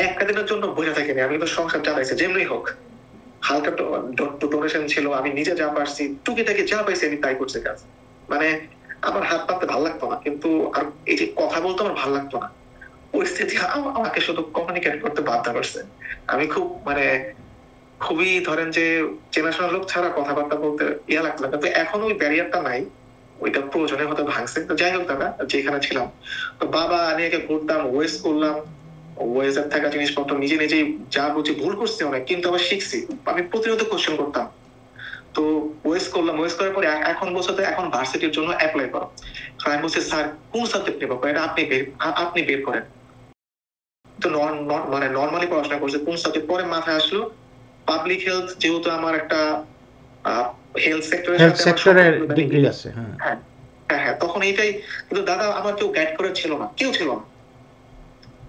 একটা দিনের জন্য বসে থাকিনি, আমি তো সংসার চালাইছি যেমনি হোক। হালকা ডোনেশন ছিল, আমি নিজে যা পারছি টুকিটাকি যা পাইছি আমি তাই করছি কাজ। মানে আমার হাত পাততে ভালো লাগতো না, কিন্তু আর এই যে কথা বলতে আমার ভালো লাগতো না। পরিস্থিতি আমাকে শুধু কমিউনিকেট করতে বাধ্য করছে। আমি খুব মানে খুবই ধরেন যে চেনাশোনা লোক ছাড়া কথাবার্তা বলতে ইয়া লাগতো না, কিন্তু এখন ওই ব্যারিয়ারটা নাই, ওইটা প্রয়োজনে হয়তো ভাঙছে। তো যাই হোক দাদা, যেখানে ছিলাম, তো বাবা নিয়ে ঘুরতাম, ওয়েস্ট করলাম, ওয়েস্টার থাকা জিনিসপত্র নিজে নিজেই যা বুঝি ভুল করছি অনেক, কিন্তু আবার শিখছি। আমি প্রতিনিয়ত কোশ্চেন করতাম। তো ওয়েস্ট করলাম, ওয়েস্ট করার পরে এখন বলছে এখন ভার্সিটির জন্য অ্যাপ্লাই করো। তো আমি বলছি স্যার কোন সাবজেক্ট নেবো, এটা আপনি বের করেন। তো মানে নর্মালি পড়াশোনা করছে, কোন সাবজেক্ট পরে মাথায় আসলো পাবলিক হেলথ, যেহেতু আমার একটা হেলথ সেক্টরের হেলথ সাথে আমার সেক্টরের সম্পর্ক ডিগ্রি আছে, হ্যাঁ। হ্যাঁ হ্যাঁ হ্যাঁ, তখন এইটাই। কিন্তু দাদা আমার কেউ গাইড করে ছিল না, কেউ ছিল না।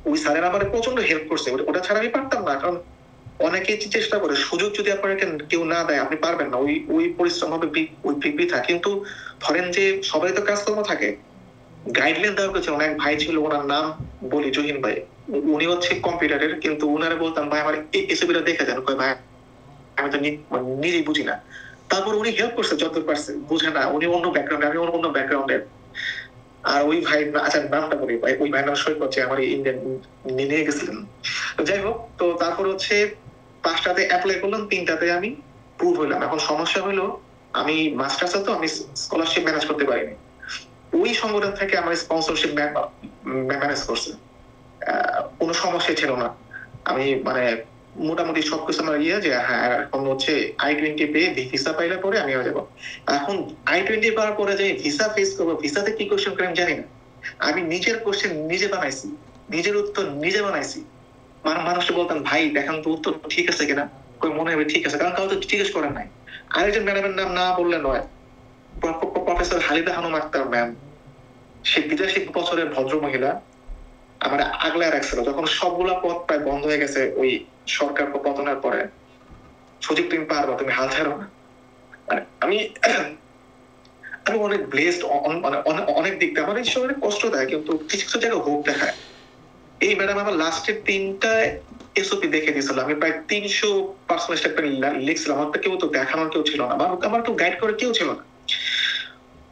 ওই স্যারের আমার প্রচন্ড হেল্প করছে, ওটা ছাড়া আমি পারতাম না। কারণ অনেকেই চেষ্টা করে, সুযোগ যদি আপনাকে কেউ না দেয় আপনি পারবেন না, ওই ওই পরিশ্রম হবে, ওই বৃথা। কিন্তু ধরেন যে সবাই তো কাজকর্ম থাকে, গাইডলাইন দেওয়ার কিছু অনেক ভাই ছিল, ওনার নাম বলি জহিন ভাই। উনি হচ্ছে কম্পিউটারের, কিন্তু ওনারে বলতাম ভাই আমার এসবিটা দেখে দেন, কয় ভাই আমি তো নিজেই বুঝি না। তারপর উনি হেল্প করছে যতদূর পারছে, বুঝে না, উনি অন্য ব্যাকগ্রাউন্ডে, আমি অন্য ব্যাকগ্রাউন্ডের। আর ওই ভাই, আচ্ছা নামটা বলি, ওই ভাইয়ের নাম সৈকত, যে আমার ইন্ডিয়ান নিয়ে গেছিলেন। তো যাই হোক, তো তারপর হচ্ছে 5টাতে অ্যাপ্লাই করলাম, 3টাতে আমি প্রুভ হইলাম। এখন সমস্যা হলো আমি মাস্টার্স তো আমি স্কলারশিপ ম্যানেজ করতে পারিনি। ওই সংগঠন থেকে আমার স্পন্সরশিপ ম্যানেজ করছে, কোনো সমস্যা ছিল না। আমি মানে মোটামুটি সবকিছু আমার ইয়ে যে হ্যাঁ, এখন হচ্ছে I-20 পেয়ে ভিসা পাইলে পরে আমি হয়ে যাবো। এখন I-20 পাওয়ার পরে যে ভিসা ফেস করবো, ভিসাতে কি কোশ্চেন করে আমি জানি না। আমি নিজের কোশ্চেন নিজে বানাইছি, নিজের উত্তর নিজে বানাইছি। মানুষকে বলতাম ভাই দেখান তো উত্তর ঠিক আছে কিনা, কই মনে হবে ঠিক আছে, কারণ কাউ তো জিজ্ঞেস করেন নাই। আরেকজন ম্যাডামের নাম না বললে নয়, প্রফেসর হালিদা হানুম আক্তার ম্যাম, সে বিদেশি বছরের ভদ্র মহিলা, আমার আগলায় রাখছিল যখন সবগুলা পথ প্রায় বন্ধ হয়ে গেছে ওই সরকার পতনের পরে। সুযোগ তুমি পারবা, তুমি হাল ছাড়ো না। আমি আমি অনেক ব্লেসড, মানে অনেক দিক দিয়ে আমার এই সময় কষ্ট দেয়, কিন্তু কিছু কিছু জায়গায় হোপ দেখায়। এই ম্যাডাম আমার লাস্টের 3টা এসওপি দেখে দিয়েছিল, আমি প্রায় 300 পার্সোনাল স্টেটমেন্ট লিখছিলাম। আমার তো কেউ তো দেখানোর কেউ ছিল না, আমার কেউ গাইড করে কেউ ছিল না।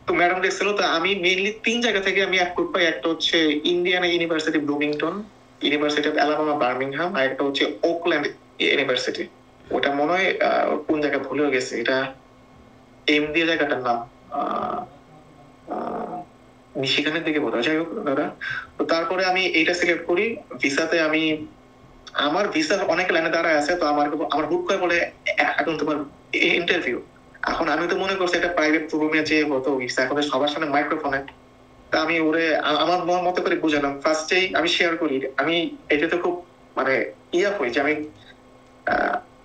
তো ম্যাডাম দেখছিল। তো আমি মেইনলি 3 জায়গা থেকে আমি অ্যাপ্রুভ পাই। একটা হচ্ছে Indiana university Bloomington, university of Alabama Birmingham, আর একটা হচ্ছে ওকল্যান্ড ইউনিভার্সিটি। ওটা মনে হয় কোন জায়গা ভুলেও গেছে, এটা এম দিয়ে জায়গাটার নাম মিশিগানের দিকে বোধ হয়। যাই হোক দাদা, তো তারপরে আমি এইটা সিলেক্ট করি। ভিসাতে আমি, আমার ভিসা অনেক লাইনে দাঁড়ায় আছে, তো আমার হুট করে বলে এখন তোমার ইন্টারভিউ। এখন আমি তো মনে করছি একটা প্রাইভেট রুমে যে হতো ভিসা, এখন সবার সামনে মাইক্রোফোনে। তা আমি ওরে আমার মতো করে বুঝালাম। ফার্স্টেই আমি শেয়ার করি, আমি এটাতে খুব মানে ইয়া হই যে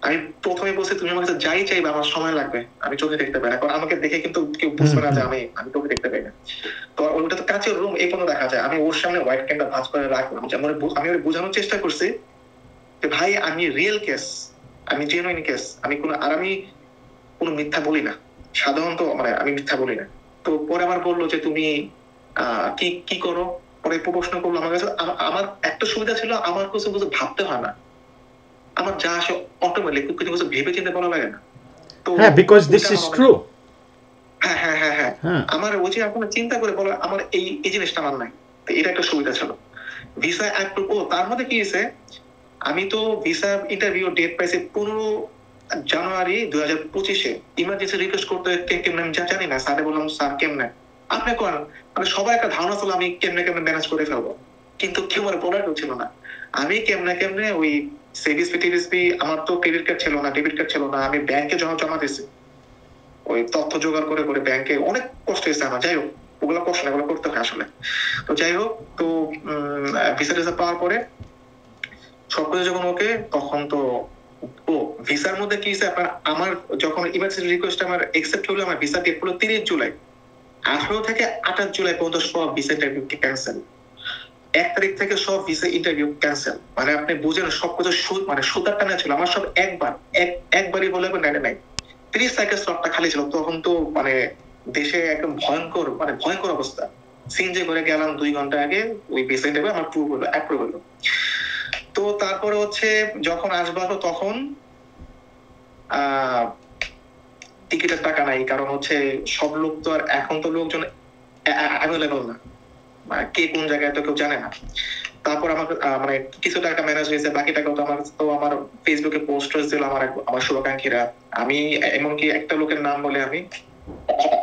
আমি প্রথমে বলছি তুমি আমার কাছে যাই চাইবে আমার সময় লাগবে, আমি চোখে দেখতে পাই না, কারণ আমাকে দেখে কিন্তু কেউ বুঝবে না যে আমি চোখে দেখতে পাই না। তো ওটা তো কাছের রুম, এই কোনো দেখা যায়। আমি ওর সামনে হোয়াইট ক্যান্ডা ভাঁজ করে রাখলাম, যেমন আমি ওর বোঝানোর চেষ্টা করছি যে ভাই আমি রিয়েল কেস, আমি জেনুইন কেস, আমি কোনো মিথ্যা বলি না, সাধারণত মানে আমি মিথ্যা বলি না। তো পরে আমার বললো যে তুমি কি কি করো, পরে প্রশ্ন করলো আমার কাছে। আমার একটা সুবিধা ছিল, আমার কিছু ভাবতে হয় না, আমার যা আসে অটোমেটিক, কিছু কিছু ভেবে চিন্তে বলা লাগে না। তো হ্যাঁ, বিকজ দিস ইজ ট্রু। হ্যাঁ হ্যাঁ হ্যাঁ হ্যাঁ, আমার ওই যে আপনার চিন্তা করে বলা, আমার এই জিনিসটা আমার নাই। তো এটা একটা সুবিধা ছিল। ভিসা অ্যাপ্রুভ, ও তার মধ্যে কি হয়েছে, আমি তো ভিসা ইন্টারভিউ ডেট পাইছি 15 জানুয়ারি 2025-এ। ইমার্জেন্সি রিকোয়েস্ট করতে কেমনে আমি জানি না, স্যারে বললাম স্যার কেমনে আপনি করেন, মানে সবাই একটা ধারণা ছিল আমি কেমনে ম্যানেজ করে ফেলবো, কিন্তু কেউ আমার বলার কেউ ছিল না। আমি কেমনে ওই সিবিএসপি আমার তো ক্রেডিট কার্ড ছিল না, ডেবিট কার্ড ছিল না, আমি ব্যাংকে জমা দিয়েছি, ওই তথ্য জোগাড় করে ব্যাংকে অনেক কষ্ট হয়েছে আমার। যাই হোক, ওগুলো কষ্ট না, ওগুলো করতে হয় আসলে। তো যাই হোক, তো ভিসা পাওয়ার পরে সবকিছু যখন ওকে, তখন তো ও ভিসার মধ্যে কি হয়েছে আপনার, আমার যখন ইমার্জেন্সি রিকোয়েস্ট আমার অ্যাকসেপ্ট হলো, আমার ভিসা ডেট হলো 30 জুলাই। 18 থেকে 28 জুলাই পর্যন্ত সব ভিসা ইন্টারভিউ ক্যান্সেল। 1 তারিখ থেকে সব ভিসা ইন্টারভিউ ক্যান্সেল। মানে আপনি বুঝেন সবকিছু মানে সুতার টানা ছিল। আমার সব একবারই বলে নাই 30 সেকেন্ড স্লটটা খালি ছিল। তখন তো মানে দেশে একদম ভয়ঙ্কর অবস্থা। সিনজে করে গেলাম 2 ঘন্টা আগে, ওই ভিসা ইন্টারভিউ আমার অ্যাপ্রুভ হলো। তো তারপরে হচ্ছে যখন আসবো তখন টিকিটের টাকা নাই, কারণ হচ্ছে সব লোক তো আর এখন তো লোকজন অ্যাভেলেবল না, কে কোন জায়গায় তো কেউ জানে না। তারপর আমার মানে কিছু টাকা ম্যানেজ হয়েছে, বাকি টাকা তো আমার ফেসবুকে পোস্ট হয়েছিল আমার শুভাকাঙ্ক্ষীরা। আমি এমনকি একটা লোকের নাম বলে, আমি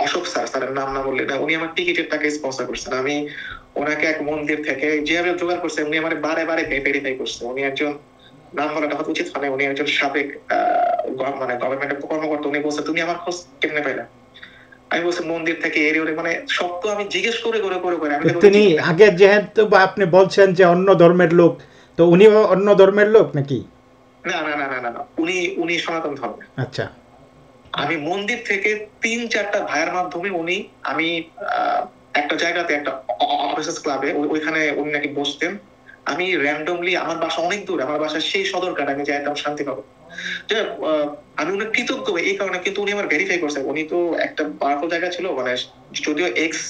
অশোক স্যারের নাম না বললে না, উনি আমার টিকিটের টাকা স্পন্সর করছেন। আমি ওনাকে এক মন্দির থেকে যেভাবে জোগাড় করছে, উনি আমার বারে বারে ভেরিফাই করছে। উনি একজন, নাম বলাটা হয়তো উচিত মানে, উনি একজন সাবেক মানে গভর্নমেন্টের কর্মকর্তা। উনি বলছে তুমি আমার খোঁজ কেমনে পাইলা? আমি বলছি মন্দির থেকে এর ওরে, মানে সব তো আমি জিজ্ঞেস করে করে করে করে আমি তো তিনি আগে যেহেতু বা আপনি বলছেন যে অন্য ধর্মের লোক, তো উনিও অন্য ধর্মের লোক নাকি? না না না না না না, উনি উনি সনাতন ধর্মের। আচ্ছা। আমি মন্দির থেকে 3-4টা ভাইয়ের মাধ্যমে আমি একটা জায়গাতে, একটা অফিসার্স ক্লাবে, ওইখানে উনি নাকি বসতেন। আমি র্যান্ডমলি, আমার বাসা অনেক দূর, আমার বাসা সেই সদরঘাট, আমি যাইতাম শান্তি পাবো। আমি উনি কৃতজ্ঞ এই কারণে, কিন্তু উনি আমার ভেরিফাই করছে। উনি তো একটা পাওয়ারফুল জায়গা ছিল, মানে যদিও এক্স,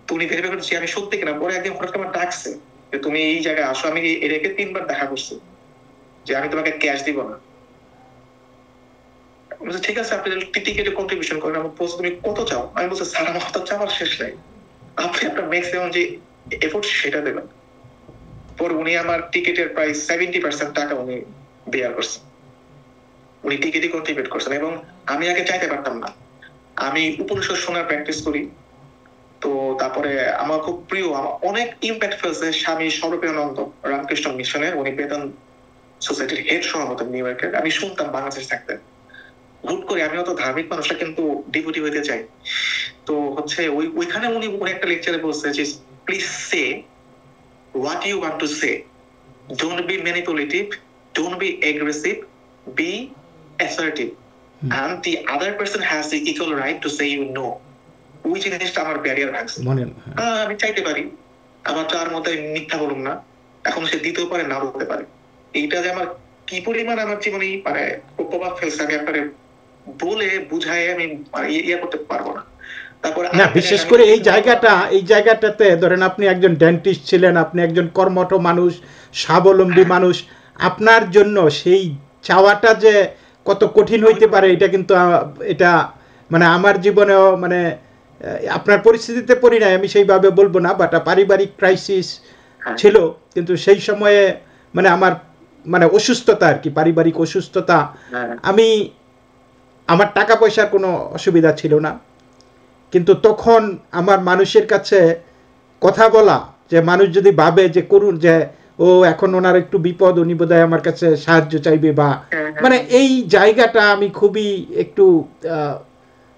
তো উনি ভেরিফাই করছে আমি সত্যি কিনা। পরে একদিন হঠাৎ আমার ডাকছে যে তুমি এই জায়গায় আসো। আমি এটাকে 3বার দেখা করছি যে আমি তোমাকে ক্যাশ দিব না। ঠিক আছে, আপনি টিকিটে কন্ট্রিবিউশন করেন। আমি বলছি তুমি কত চাও? আমি বলছি স্যার আমার তো চাওয়ার শেষ নাই, আপনি আপনার ম্যাক্সিমাম যে এফোর্ট সেটা দেবেন। পরে উনি আমার টিকিটের প্রায় 70% টাকা উনি বেয়ার করছেন, উনি টিকিটই কন্ট্রিবিউট করছেন। এবং আমি আগে চাইতে পারতাম না। আমি উপনিষদ শোনার প্র্যাকটিস করি। তো তারপরে আমার খুব প্রিয়, আমার অনেক ইম্প্যাক্ট ফেলছে স্বামী স্বরূপানন্দ রামকৃষ্ণ মিশনের, উনি বেতন সোসাইটির হেড সভাপতি নিউ ইয়র্কের। আমি শুনতাম বাংলাদেশ থাকতে। হুট করে আমি অত ধার্মিক মানুষটা কিন্তু ডিভোটি হইতে চাই। তো হচ্ছে ওইখানে উনি একটা লেকচারে বলছে যে please say what you want to say, don't be manipulative, don't be aggressive, be assertive, and the other person has the equal right to say you no. ওই জিনিসটা আমার ব্যারিয়ার ভাঙছে। আমি চাইতে পারি, আমার চার মধ্যে মিথ্যা বলুন না, এখন সে দিতেও পারে, না বলতে পারে। এইটা যে আমার কি পরিমাণ আমার জীবনে মানে প্রভাব ফেলছে, আমি আপনার বলে বুঝায় আমি ইয়ে করতে পারবো না। তারপর না, বিশেষ করে এই জায়গাটাতে ধরেন আপনি একজন ডেন্টিস্ট ছিলেন, আপনি একজন কর্মঠ মানুষ, স্বাবলম্বী মানুষ, আপনার জন্য সেই চাওয়াটা যে কত কঠিন হইতে পারে এটা কিন্তু এটা মানে আমার জীবনেও মানে আপনার পরিস্থিতিতে পড়ি নাই আমি সেইভাবে বলবো না, বাট পারিবারিক ক্রাইসিস ছিল, কিন্তু সেই সময়ে মানে আমার মানে অসুস্থতা আর কি, পারিবারিক অসুস্থতা, আমি আমার টাকা পয়সার কোনো অসুবিধা ছিল না, কিন্তু তখন আমার মানুষের কাছে কথা বলা, যে মানুষ যদি ভাবে যে করুন যে ও এখন ওনার একটু বিপদ, উনি বোধহয় আমার কাছে সাহায্য চাইবে, বা মানে এই জায়গাটা আমি খুবই একটু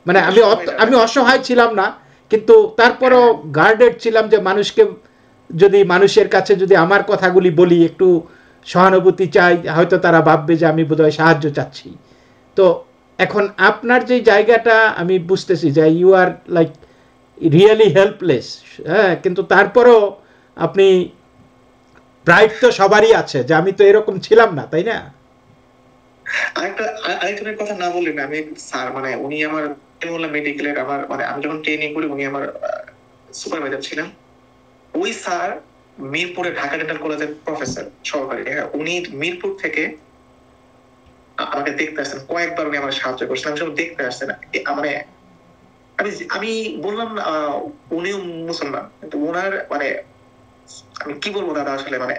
মানে আমি অসহায় ছিলাম না, কিন্তু তারপরও গার্ডেড ছিলাম যে মানুষকে যদি মানুষের কাছে যদি আমার কথাগুলি বলি, একটু সহানুভূতি চাই, হয়তো তারা ভাববে যে আমি বোধহয় সাহায্য চাচ্ছি। তো এখন আপনার যে জায়গাটা আমি বুঝতেছি যে you are like really helpless, হ্যাঁ, কিন্তু তারপরও আপনি প্রাইড তো সবারই আছে যে আমি তো এরকম ছিলাম না, তাই না? আরেকজনের কথা না বললেন, আমি স্যার মানে উনি আমার মেডিকেলের, আমার মানে আমি যখন ট্রেনিং করি উনি আমার সুপারভাইজার ছিলেন। ওই স্যার মিরপুরে ঢাকা ডেন্টাল কলেজের প্রফেসর সহকারী, উনি মিরপুর থেকে আমাকে দেখতে আসছেন কয়েকবার, উনি আমার সাহায্য করছেন। আমি সব দেখতে আসছেন মানে আমি বললাম উনিও মুসলমান, কিন্তু ওনার মানে আমি কি বলবো দাদা, আসলে মানে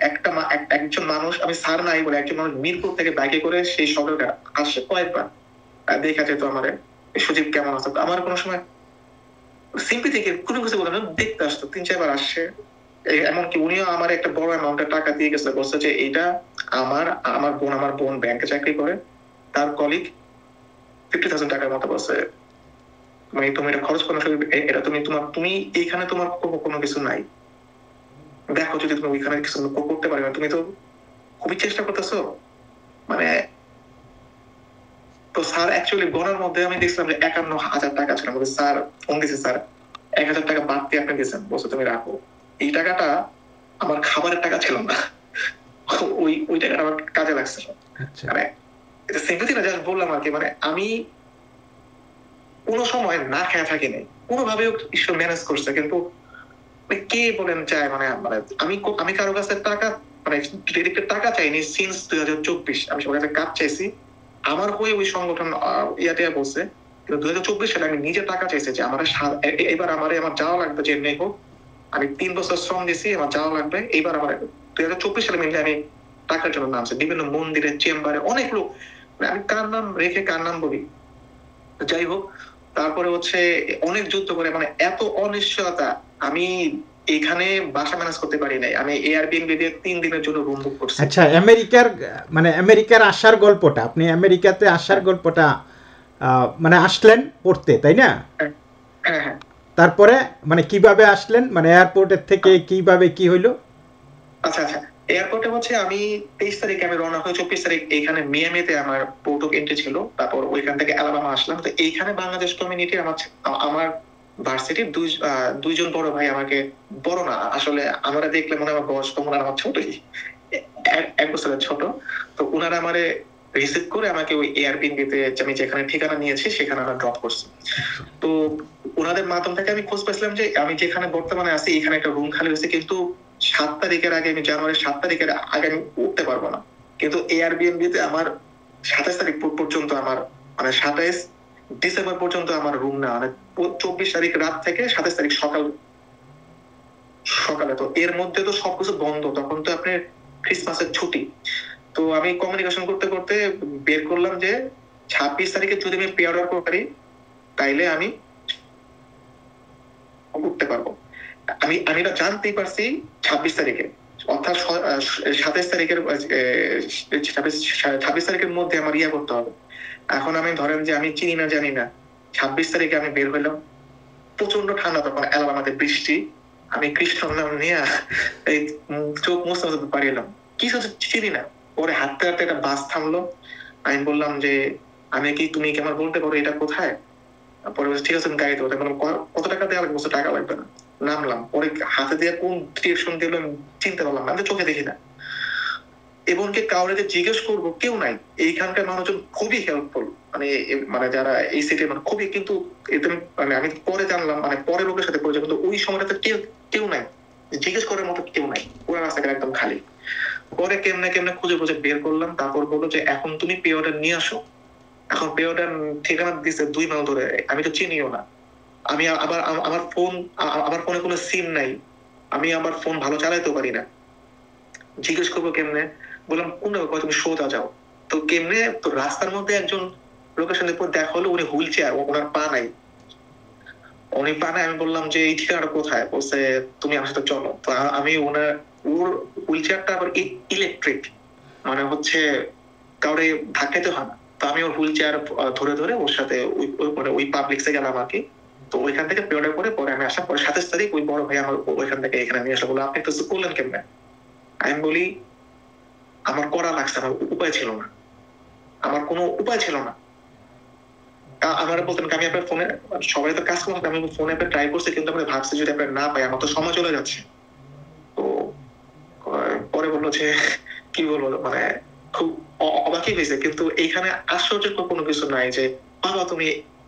একজন মানুষ, আমি স্যার নাই বলে একজন মানুষ মিরপুর থেকে বাইকে করে সেই শহরটা আসছে কয়েকবার, দেখা যেত আমার সুদীপ কেমন আছে, আমার কোনো সময় সিম্পি থেকে কোনো কিছু বলে না, দেখতে আসতো, 3-4 বার আসছে। এমনকি উনিও আমার একটা বড় অ্যামাউন্টের টাকা দিয়ে গেছে, বলছে যে এইটা আমার বোন ব্যাংকে চাকরি করে, তার কলিগ 50,000 টাকার মতো বলছে, মানে তুমি এটা খরচ করো, এটা তুমি এইখানে তোমার কোনো কিছু নাই, দেখো যদি তুমি ওইখানে কিছু করতে পারবে, তুমি তো খুবই চেষ্টা করতেছো মানে। তো স্যার অ্যাকচুয়ালি গণার মধ্যে আমি দেখছিলাম যে 51,000 টাকা ছিল। বলছে স্যার ফোন দিয়েছে, স্যার 1,000 টাকা বাদ দিয়ে আপনি দিয়েছেন, বলছে তুমি রাখো। এই টাকাটা আমার খাবারের টাকা ছিল না, ওই টাকাটা আমার কাজে লাগছে। মানে এটা সিম্পথি না, জাস্ট বললাম আর কি, মানে আমি কোনো সময় না খেয়ে থাকি নাই, কোনোভাবেও ঈশ্বর ম্যানেজ করছে। কিন্তু কে বলেন চায় মানে আমি কারো কাছে টাকা মানে টাকা চাইনি সিন্স 2024। আমি সবার কাছে কাজ চাইছি, আমার হয়ে ওই সংগঠন ইয়াতে বলছে, কিন্তু 2024 সালে আমি নিজে টাকা চাইছি যে আমার এবার আমার যাওয়া লাগবে, যে নেই হোক, আমি 3 বছর শ্রম দিয়েছি, আমার যাওয়া লাগবে, এইবার আমার 2024 সালে মিলে আমি টাকার জন্য নামছে, বিভিন্ন মন্দিরে, চেম্বারে, অনেক লোক, আমি কার নাম রেখে কার নাম বলি, যাই হোক। তারপরে হচ্ছে অনেক যুদ্ধ করে, মানে এত অনিশ্চয়তা, আমি এখানে বাসা ম্যানেজ করতে পারি নাই, আমি এয়ারবিএনবি দিয়ে 3 দিনের জন্য রুম বুক করছি। আচ্ছা, আমেরিকার আসার গল্পটা, আপনি আমেরিকাতে আসার গল্পটা মানে আসলেন পড়তে, তাই না? হ্যাঁ হ্যাঁ। তারপরে মানে কিভাবে আসলেন, মানে এয়ারপোর্টের থেকে কিভাবে কি হইলো? আচ্ছা আচ্ছা, এয়ারপোর্টে হচ্ছে আমি 23 তারিখে আমি রওনা হই, 24 তারিখ এইখানে মিয়ামিতে আমার পোর্ট অফ এন্ট্রি ছিল, তারপর ওইখান থেকে আলাবামা আসলাম। তো এইখানে বাংলাদেশ কমিউনিটি আমার ভার্সিটির দুইজন বড় ভাই আমাকে, বড় না আসলে, আমরা দেখলে মনে হয় আমার বয়স কম, ওনারা আমার ছোটই, 1 বছরের ছোট। তো ওনারা আমারে রিসিভ করে আমাকে ওই এয়ারবিএনবিতে আমি যেখানে ঠিকানা নিয়েছি সেখানে আমরা ড্রপ করছি। তো ওনাদের মাধ্যম থেকে আমি খোঁজ পেয়েছিলাম যে আমি যেখানে বর্তমানে আছি এখানে একটা রুম খালি হয়েছে, কিন্তু 7 তারিখের আগে, আমি জানুয়ারির 7 তারিখের আগে আমি উঠতে পারবো না। কিন্তু এয়ারবিএনবিতে আমার 27 তারিখ পর্যন্ত আমার, মানে 27 ডিসেম্বর পর্যন্ত আমার রুম না, মানে 24 তারিখ রাত থেকে 27 তারিখ সকালে। তো এর মধ্যে তো সবকিছু বন্ধ, তখন তো আপনার ক্রিসমাসের ছুটি। তো আমি কমিউনিকেশন করতে করতে বের করলাম যে 26 তারিখে যদি আমি পে অর্ডার করতে পারি তাইলে আমি উঠতে পারবো। আমি এটা জানতেই পারছি 26 তারিখে, অর্থাৎ 27 তারিখের 26 তারিখের মধ্যে আমার ইয়ে করতে হবে। এখন আমি ধরেন যে আমি চিনি না জানি না, 26 তারিখে আমি বের হইলাম, প্রচন্ড ঠান্ডা, তখন অ্যালাবামাতে বৃষ্টি, আমি কৃষ্ণর নাম নিয়ে এই চোখ মুছতে মুছতে পারি এলাম, কিছু চিনি না। পরে হাঁটতে হাঁটতে একটা বাস থামলো, আমি বললাম যে তুমি কি আমার বলতে পারো এটা কোথায়? পরে ঠিক আছে আমি গাড়িতে ওঠে, বললাম কত টাকা দেওয়া লাগবে? বলছে টাকা লাগবে না। নামলাম, পরে হাতে দিয়ে কোন ডিরেকশন দিল আমি চিনতে পারলাম না, আমি চোখে দেখি না, এবং কে কাউরে যে জিজ্ঞেস করবো কেউ নাই। এইখানকার মানুষজন খুবই হেল্পফুল, মানে যারা এই সিটি, মানে খুবই, কিন্তু মানে আমি পরে জানলাম, মানে পরে লোকের সাথে পরিচয়, কিন্তু ওই সময়টাতে কেউ নাই, জিজ্ঞেস করার মতো কেউ নাই, পুরো রাস্তাটা একদম খালি। পরে কেমনে খুঁজে বের করলাম, তারপর বললো যে এখন তুমি পে অর্ডার নিয়ে আসো। এখন পে অর্ডার ঠিকানা দিচ্ছে 2 মাইল ধরে, আমি তো চিনিও না। আমি আবার আমার ফোনে কোনো সিম নাই, আমি আমার ফোন ভালো চালাইতেও পারি না, জিজ্ঞেস করবো কেমনে? বললাম কোন তুমি সোজা যাও। তো কেমনে, তো রাস্তার মধ্যে একজন লোকের সাথে দেখা হলো, উনি হুইল চেয়ার, ওনার পা নাই, আমি বললাম যে এই ঠিকানাটা কোথায়? বলছে তুমি আমার সাথে চলো। তো আমি ওর হুইল চেয়ারটা আবার ইলেকট্রিক, মানে হচ্ছে কাউরে ধাক্কাইতে হয় না। তো আমি ওর হুইল চেয়ার ধরে ওর সাথে ওই পাবলিক্সে গেলাম আর কি। তো ওইখান থেকে পে অর্ডার করে পরে আমি আসার পরে 27 তারিখ ওই বড় ভাই আমার ওইখান থেকে এখানে নিয়ে আসলো, বলে আপনি তো করলেন কেমনে? আমি বলি আমার করা লাগছে, আমার উপায় ছিল না, আমার কোনো উপায় ছিল না। আমার বলতেন আমি আপনার ফোনে, সবাই তো কাজ করতে, আমি ফোনে ট্রাই করছি, কিন্তু আমি ভাবছি যদি আপনার না পাই আমার তো সময় চলে যাচ্ছে। তো পরে বললো যে কি বলবো, মানে খুব অবাকই হয়েছে, কিন্তু এইখানে আশ্চর্যের কোনো কিছু নাই যে বাবা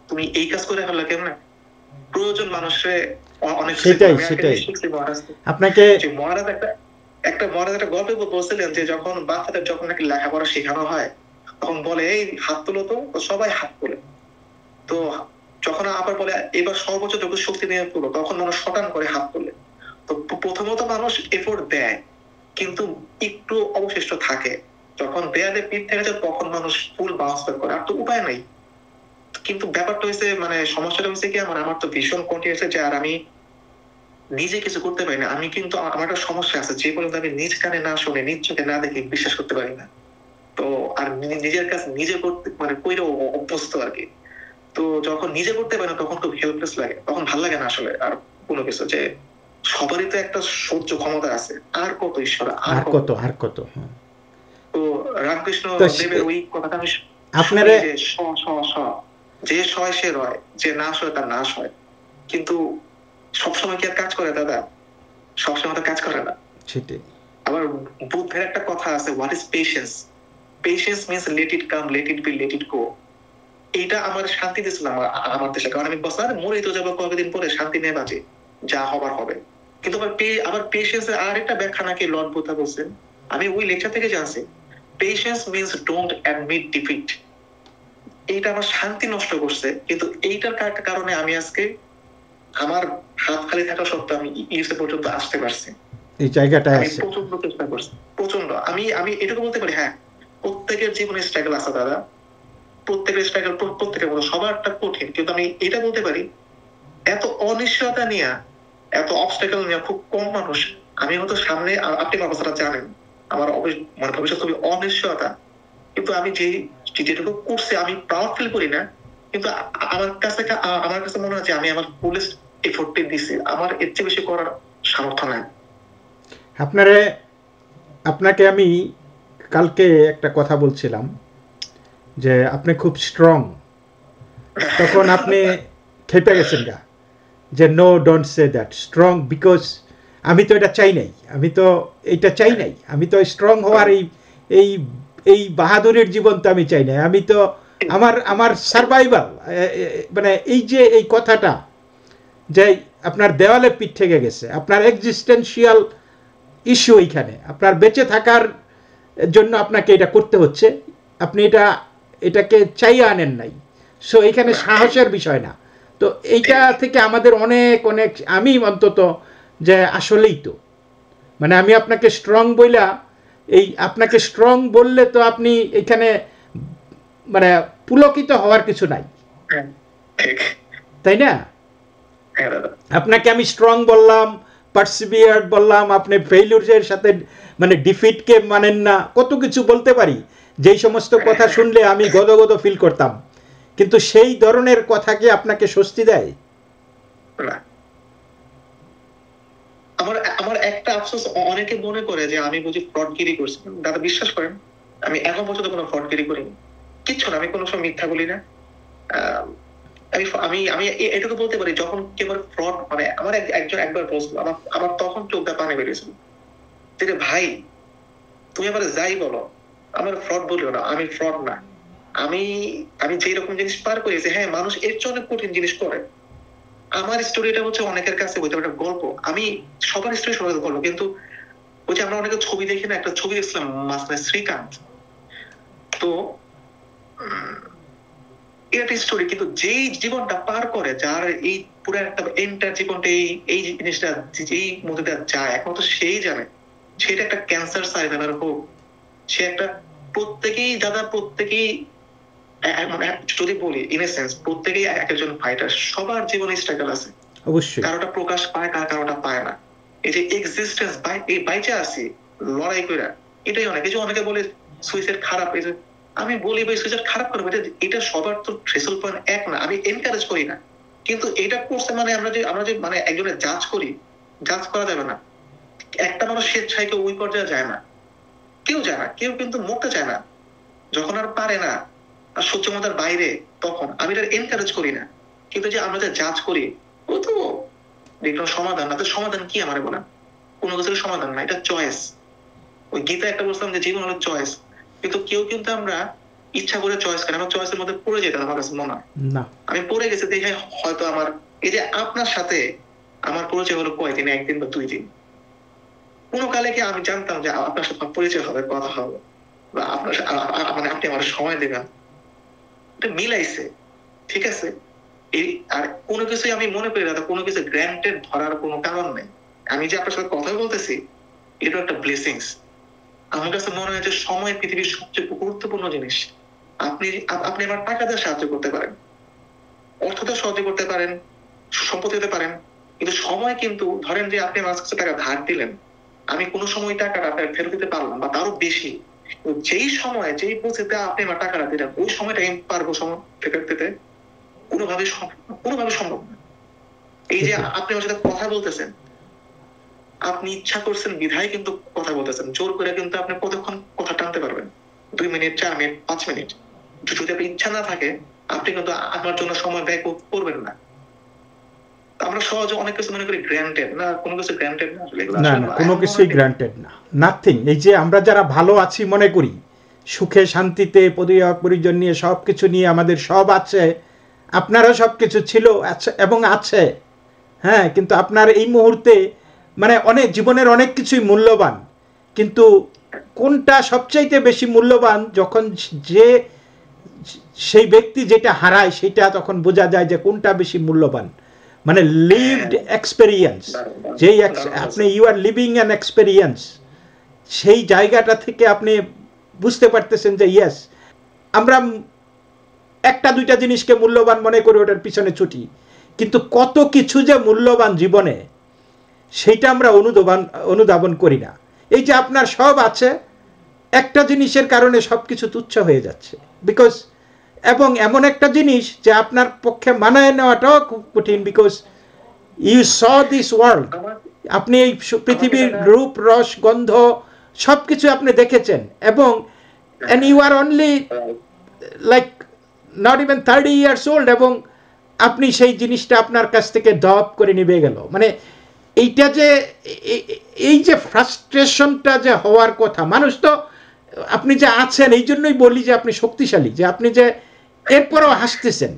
তুমি এই কাজ করে ফেললা কেমন? প্রয়োজন মানুষের অনেক, সেটাই আপনাকে মহারাজ একটা গল্প বলছিলেন যে যখন বাচ্চাদের যখন নাকি লেখাপড়া শেখানো হয় তখন বলে এই হাত তোলো, তো সবাই হাত তোলে। তো যখন আবার বলে এবার সর্বোচ্চ যোগ্য শক্তি নিয়ে তোলো, তখন মানুষ শটান করে হাত তোলে। তো প্রথমত মানুষ এফোর্ট দেয়, কিন্তু একটু অবশিষ্ট থাকে, যখন দেয়ালে পিঠ থেকে যায় তখন মানুষ ফুল বাউন্স ব্যাক করে, আর তো উপায় নাই। কিন্তু ব্যাপারটা হয়েছে, মানে সমস্যাটা হয়েছে কি, আমার তো ভীষণ কন্টিনিউয়াস যে, আর আমি নিজে কিছু করতে পারি না। আমি কিন্তু আমার একটা সমস্যা আছে, যে পর্যন্ত আমি নিজ কানে না শুনে, নিজ চোখে না দেখে বিশ্বাস করতে পারি না। তো আর নিজের কাজ নিজে করতে, মানে কইরে অভ্যস্ত আর কি। তো যখন নিজে করতে পারি না তখন খুব হেল্পলেস লাগে, তখন ভাল লাগে না আসলে আর কোনো কিছু, যে সবারই তো একটা সহ্য ক্ষমতা আছে, আর কত ঈশ্বর, আর কত। তো রামকৃষ্ণ দেবের ওই কথাটা আমি আপনারে, যে সয় সে রয়, যে না সয় তার নাশ হয়। কিন্তু সবসময় কি আর কাজ করে দাদা? সবসময় তো কাজ করে না। সেটাই। আবার বুদ্ধের একটা কথা আছে, what is patience? Patience means let it come, let it be, let it go. এইটা আমার শান্তি দিয়েছিল আমার দেশে, কারণ আমি বছর মরেই তো যাবো কয়েকদিন পরে, শান্তি নিয়ে বাঁচি, যা হবার হবে। কিন্তু আবার পেশেন্সের আর একটা ব্যাখ্যা নাকি লর্ড বুদ্ধা বলছেন, আমি ওই লেকচার থেকে জানছি, patience means don't admit defeat. এইটা আমার শান্তি নষ্ট করছে, কিন্তু এইটার কারণে আমি আজকে আমার হাত খালি থাকা সত্ত্বেও আমি ইউএসএ পর্যন্ত আসতে পারছি। এই জায়গাটায় আমি আছে। প্রচন্ড চেষ্টা করছি, প্রচন্ড। আমি আমি এটুকু বলতে পারি, হ্যাঁ প্রত্যেকের জীবনে স্ট্রাগল আছে দাদা, প্রত্যেকের স্ট্রাগল প্রত্যেকের মতো সবারটা কঠিন, কিন্তু আমি এটা বলতে পারি এত অনিশ্চয়তা নিয়ে, এত অবস্টাকেল নিয়ে খুব কম মানুষ। আমি হয়তো সামনে, আপনি আমার কথাটা জানেন, আমার মানে ভবিষ্যৎ খুবই অনিশ্চয়তা, কিন্তু আমি যেটুকু করছি আমি প্রাউড ফিল করি না, কিন্তু আমার কাছে মনে হয় যে আমি আমার ফুলেস্ট এফোর্টটি দিছি, আমার এর চেয়ে বেশি করার সামর্থ্য নাই। আপনাকে আমি কালকে একটা কথা বলছিলাম যে আপনি খুব স্ট্রং, তখন আপনি খেপে গেছেন গা, যে no don't say that strong, because আমি তো এটা চাই নাই, আমি তো এটা চাই নাই, আমি তো স্ট্রং হওয়ার এই এই বাহাদুরের জীবন তো আমি চাই নাই, আমি তো আমার আমার সার্ভাইভাল, মানে এই যে এই কথাটা যে আপনার দেওয়ালে পিঠ থেকে গেছে, আপনার এক্সিস্টেন্সিয়াল ইস্যু এইখানে, আপনার বেঁচে থাকার জন্য আপনাকে এটা করতে হচ্ছে, আপনি এটাকে চাইয়ে আনেন নাই, সো এখানে সাহসের বিষয় না। তো এইটা থেকে আমাদের অনেক অনেক, আমি অন্তত যে আসলেই তো মানে আমি আপনাকে স্ট্রং বইলা, এই আপনাকে স্ট্রং বললে তো আপনি এখানে মানে পুলকিত হওয়ার কিছু নাই, তাই না? আপনাকে আমি স্ট্রং বললাম, পারসিভিয়ার বললাম, আপনি ফেইলিউরের সাথে মানে ডিফিটকে মানেন না, কত কিছু বলতে পারি যেই সমস্ত কথা শুনলে আমি গদগদ ফিল করতাম, কিন্তু সেই ধরনের কথা কি আপনাকে স্বস্তি দেয়? আমার আমার একটা আফসোস, অনেকে মনে করে যে আমি বুঝি ফ্রডগিরি করছি। দাদা বিশ্বাস করেন, আমি এখন পর্যন্ত কোনো ফ্রডগিরি করিনি, কিচ্ছু না, আমি কোনো সময় মিথ্যা বলি না। আমি আমি আমি এটুকু বলতে পারি, যখন কেউ ফ্রড, মানে আমার একজন একবার বলছিল, আমার তখন চোখটা পানি বেরিয়েছিল, যে ভাই তুমি আমার যাই বলো, আমার ফ্রড বলিও না, আমি ফ্রড না। আমি আমি যেই রকম জিনিস পার করেছি, হ্যাঁ মানুষ এর চেয়ে অনেক কঠিন জিনিস করে। আমার স্টোরিটা হচ্ছে অনেকের কাছে হইতে পারে একটা গল্প, আমি সবার স্টোরি সবার গল্প, কিন্তু ওই যে আমরা অনেকে ছবি দেখি না, একটা ছবি দেখছিলাম মাসনে শ্রীকান্ত, তো এটা স্টোরি, কিন্তু যেই জীবনটা পার করে, যার এই পুরো একটা এন্টার জীবনটা এই জিনিসটা যেই মধ্যে দিয়ে যায়, একমাত্র সেই জানে। সেটা একটা ক্যান্সার সার্ভাইভার হোক, সে একটা, প্রত্যেকেই দাদা, প্রত্যেকেই মানে যদি বলি ইন এ সেন্স, প্রত্যেকেই একজন ফাইটার, সবার জীবনে স্ট্রাগল আছে, অবশ্যই। কারোটা প্রকাশ পায়, কারোটা পায় না। এই যে এক্সিস্টেন্স, এই বাইচে আছি লড়াই করে, এটাই অনেক। এই যে অনেকে বলে সুইসাইড খারাপ, এই যে আমি বলি ভাই সুইসাইড খারাপ করবে, এটা সবার তো থ্রেশহোল্ড পয়েন্ট এক না, আমি এনকারেজ করি না, কিন্তু এটা করছে মানে আমরা যে মানে একজনের জাজ করি, জাজ করা যাবে না। একটা মানুষ স্বেচ্ছায় কেউ ওই পর্যায়ে যায় না, কেউ যায় না, কেউ কিন্তু মরতে চায় না, যখন আর পারে না, আর সহ্যমতার বাইরে, তখন আমি এটা এনকারেজ করি না। কিন্তু যে আমরা যে জাজ করি, ও তো দেখলাম সমাধান না, তো সমাধান কি আমার বলা? কোনো কিছুর সমাধান না, এটা চয়েস। ওই গীতা একটা বলছিলাম যে জীবন হলো চয়েস, কিন্তু কেউ কিন্তু আমরা ইচ্ছা করে চয়েস করি, আমার চয়েসের মধ্যে পড়ে যেতে আমার কাছে মনে হয় না, আমি পড়ে গেছি দেখে হয়তো আমার, এই যে আপনার সাথে আমার পরিচয় হলো কয়দিন, একদিন বা 2 দিন, কোনো কালে কি আমি জানতাম যে আপনার সাথে পরিচয় হবে, কথা হবে, বা আপনার মানে আপনি আমার সময় দেবেন, এটা মিলাইছে, ঠিক আছে। এই আর কোনো কিছুই আমি মনে করি না, কোনো কিছু গ্র্যান্টেড ধরার কোনো কারণ নেই। আমি যে আপনার সাথে কথা বলতেছি, এটা একটা ব্লেসিংস। আমার কাছে মনে হয় যে সময় পৃথিবীর সবচেয়ে গুরুত্বপূর্ণ জিনিস। আপনি আপনি আমার টাকা দিয়ে সাহায্য করতে পারেন, অর্থ দিয়ে সাহায্য করতে পারেন, সম্পত্তি দিতে পারেন, কিন্তু সময় কিন্তু, ধরেন যে আপনি আমার কাছে টাকা ধার দিলেন, আমি কোনো সময় টাকাটা আপনার ফেরত দিতে পারলাম বা তারও বেশি, যেই সময় যেই পরিস্থিতিতে আপনি আমার টাকাটা দিলেন, ওই সময়টা আমি পারবো সময় ফেরত দিতে? কোনোভাবে সম্ভব না। এই যে আপনি আমার সাথে কথা বলতেছেন, আপনি ইচ্ছা করছেন বিধায় কিন্তু কথা বলতেছেন, জোর করে কিন্তু আপনি কতক্ষণ কথা টানতে পারবেন? 2 মিনিট, 4 মিনিট, 5 মিনিট। যদি আপনার ইচ্ছা না থাকে, আপনি কিন্তু আমার জন্য সময় ব্যয় করবেন না। আমরা সহজে অনেক কিছু মনে করি গ্র্যান্টেড, না কোনো কিছু গ্র্যান্টেড না, না, না, কোনো কিছুই গ্রান্টেড না, নাথিং। এই যে আমরা যারা ভালো আছি মনে করি, সুখে শান্তিতে পরিবার পরিজন নিয়ে সব কিছু নিয়ে আমাদের সব আছে, আপনারও সব কিছু ছিল এবং আছে, হ্যাঁ, কিন্তু আপনার এই মুহূর্তে মানে অনেক জীবনের অনেক কিছুই মূল্যবান, কিন্তু কোনটা সবচাইতে বেশি মূল্যবান, যখন যে সেই ব্যক্তি যেটা হারায় সেটা তখন বোঝা যায় যে কোনটা বেশি মূল্যবান। মানে লিভড এক্সপেরিয়েন্স, যেই আপনি you are living an experience, সেই জায়গাটা থেকে আপনি বুঝতে পারতেছেন যে ইয়েস, আমরা একটা দুইটা জিনিসকে মূল্যবান মনে করে ওটার পিছনে ছুটি, কিন্তু কত কিছু যে মূল্যবান জীবনে সেইটা আমরা অনুধাবন করি না। এই যে আপনার সব আছে, একটা জিনিসের কারণে সব কিছু তুচ্ছ হয়ে যাচ্ছে, বিকজ এবং এমন একটা জিনিস যে আপনার পক্ষে মানায় নেওয়াটাও খুব কঠিন, because you saw this world, আপনি এই পৃথিবীর রূপ রস গন্ধ সব কিছু আপনি দেখেছেন, এবং and you are only like not even 30 years old, এবং আপনি সেই জিনিসটা আপনার কাছ থেকে ডপ করে নিবে গেল। মানে এইটা যে এই যে ফ্রাস্ট্রেশনটা যে হওয়ার কথা, মানুষ তো আপনি যে আছেন এই জন্যই বলি যে আপনি শক্তিশালী, যে আপনি যে এরপরও হাসতেছেন।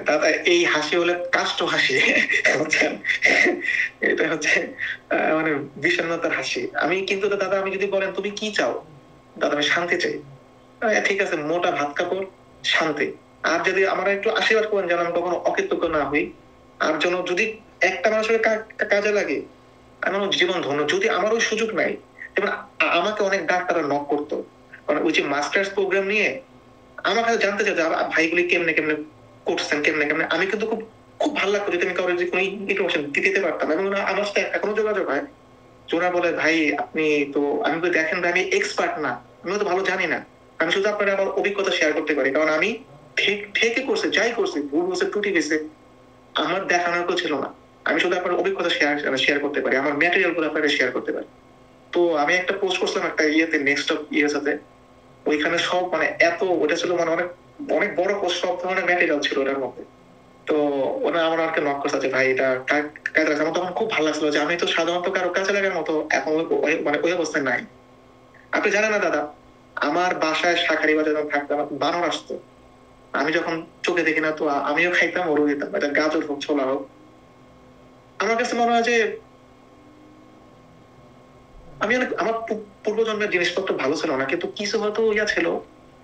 দাদা এই হাসি হলে কাষ্ট হাসি, এটা হচ্ছে মানে বিষণ্ণতার হাসি। আমি কিন্তু দাদা, আমি যদি বলেন তুমি কি চাও, দাদা আমি শান্তি চাই। ঠিক আছে, মোটা ভাত কাপড়, শান্তি। আর যদি আমার একটু আশীর্বাদ করেন যেন আমি কখনো অকৃতজ্ঞ না হই, আর যেন যদি একটা মানুষের কাজে লাগে, আমার জীবন ধন্য। যদি আমার ওই সুযোগ নাই, যেমন আমাকে অনেক ডাক্তাররা নক করতো, মানে ওই যে মাস্টার্স প্রোগ্রাম নিয়ে আমার কাছে জানতে চাই ভাইগুলি কেমনে কেমনে করছেন, কেমনে কেমনে। আমি কিন্তু খুব খুব ভালো লাগতো যদি আমি কারোর যে কোনো ইনফরমেশন দিতে পারতাম, এবং আমার সাথে এখনো যোগাযোগ হয়। ওরা বলে ভাই আপনি তো, আমি তো দেখেন ভাই আমি এক্সপার্ট না, আমি তো ভালো জানি না, আমি শুধু আপনার আমার অভিজ্ঞতা শেয়ার করতে পারি, কারণ আমি ঠিকই করছে, যাই করছি, ভুল হয়েছে, ত্রুটি হয়েছে, আমার দেখানোর কেউ ছিল না। আমি শুধু আপনার অভিজ্ঞতা শেয়ার করতে পারি, আমার ম্যাটেরিয়াল গুলো আপনাকে শেয়ার করতে পারি। তো আমি একটা পোস্ট করছিলাম একটা ইয়েতে, নেক্সট অফ ইয়ের সাথে, ওইখানে সব মানে এত ওটা ছিল, মানে অনেক অনেক বড় পোস্ট, সব ধরনের ম্যাটেরিয়াল ছিল ওটার মধ্যে। তো ওরা আমার আমাকে নক করছে যে ভাই এটা কাজে লাগছে। আমার তখন খুব ভালো লাগছিল যে আমি তো সাধারণত কারো কাজে লাগার মতো এখন মানে ওই অবস্থায় নাই। আপনি জানেন না দাদা, আমার বাসায় শাঁখারি বাজার যখন থাকতাম, বানর আসতো, আমি যখন চোখে দেখি না তো আমিও খাইতাম, ওরও দিতাম, এটা গাজর হোক ছোলা হোক। আমার কাছে মনে হয় যে আমি অনেক, আমার পূর্বজন্মের জিনিসপত্র ভালো ছিল না, কিন্তু কিছু হয়তো ইয়া ছিল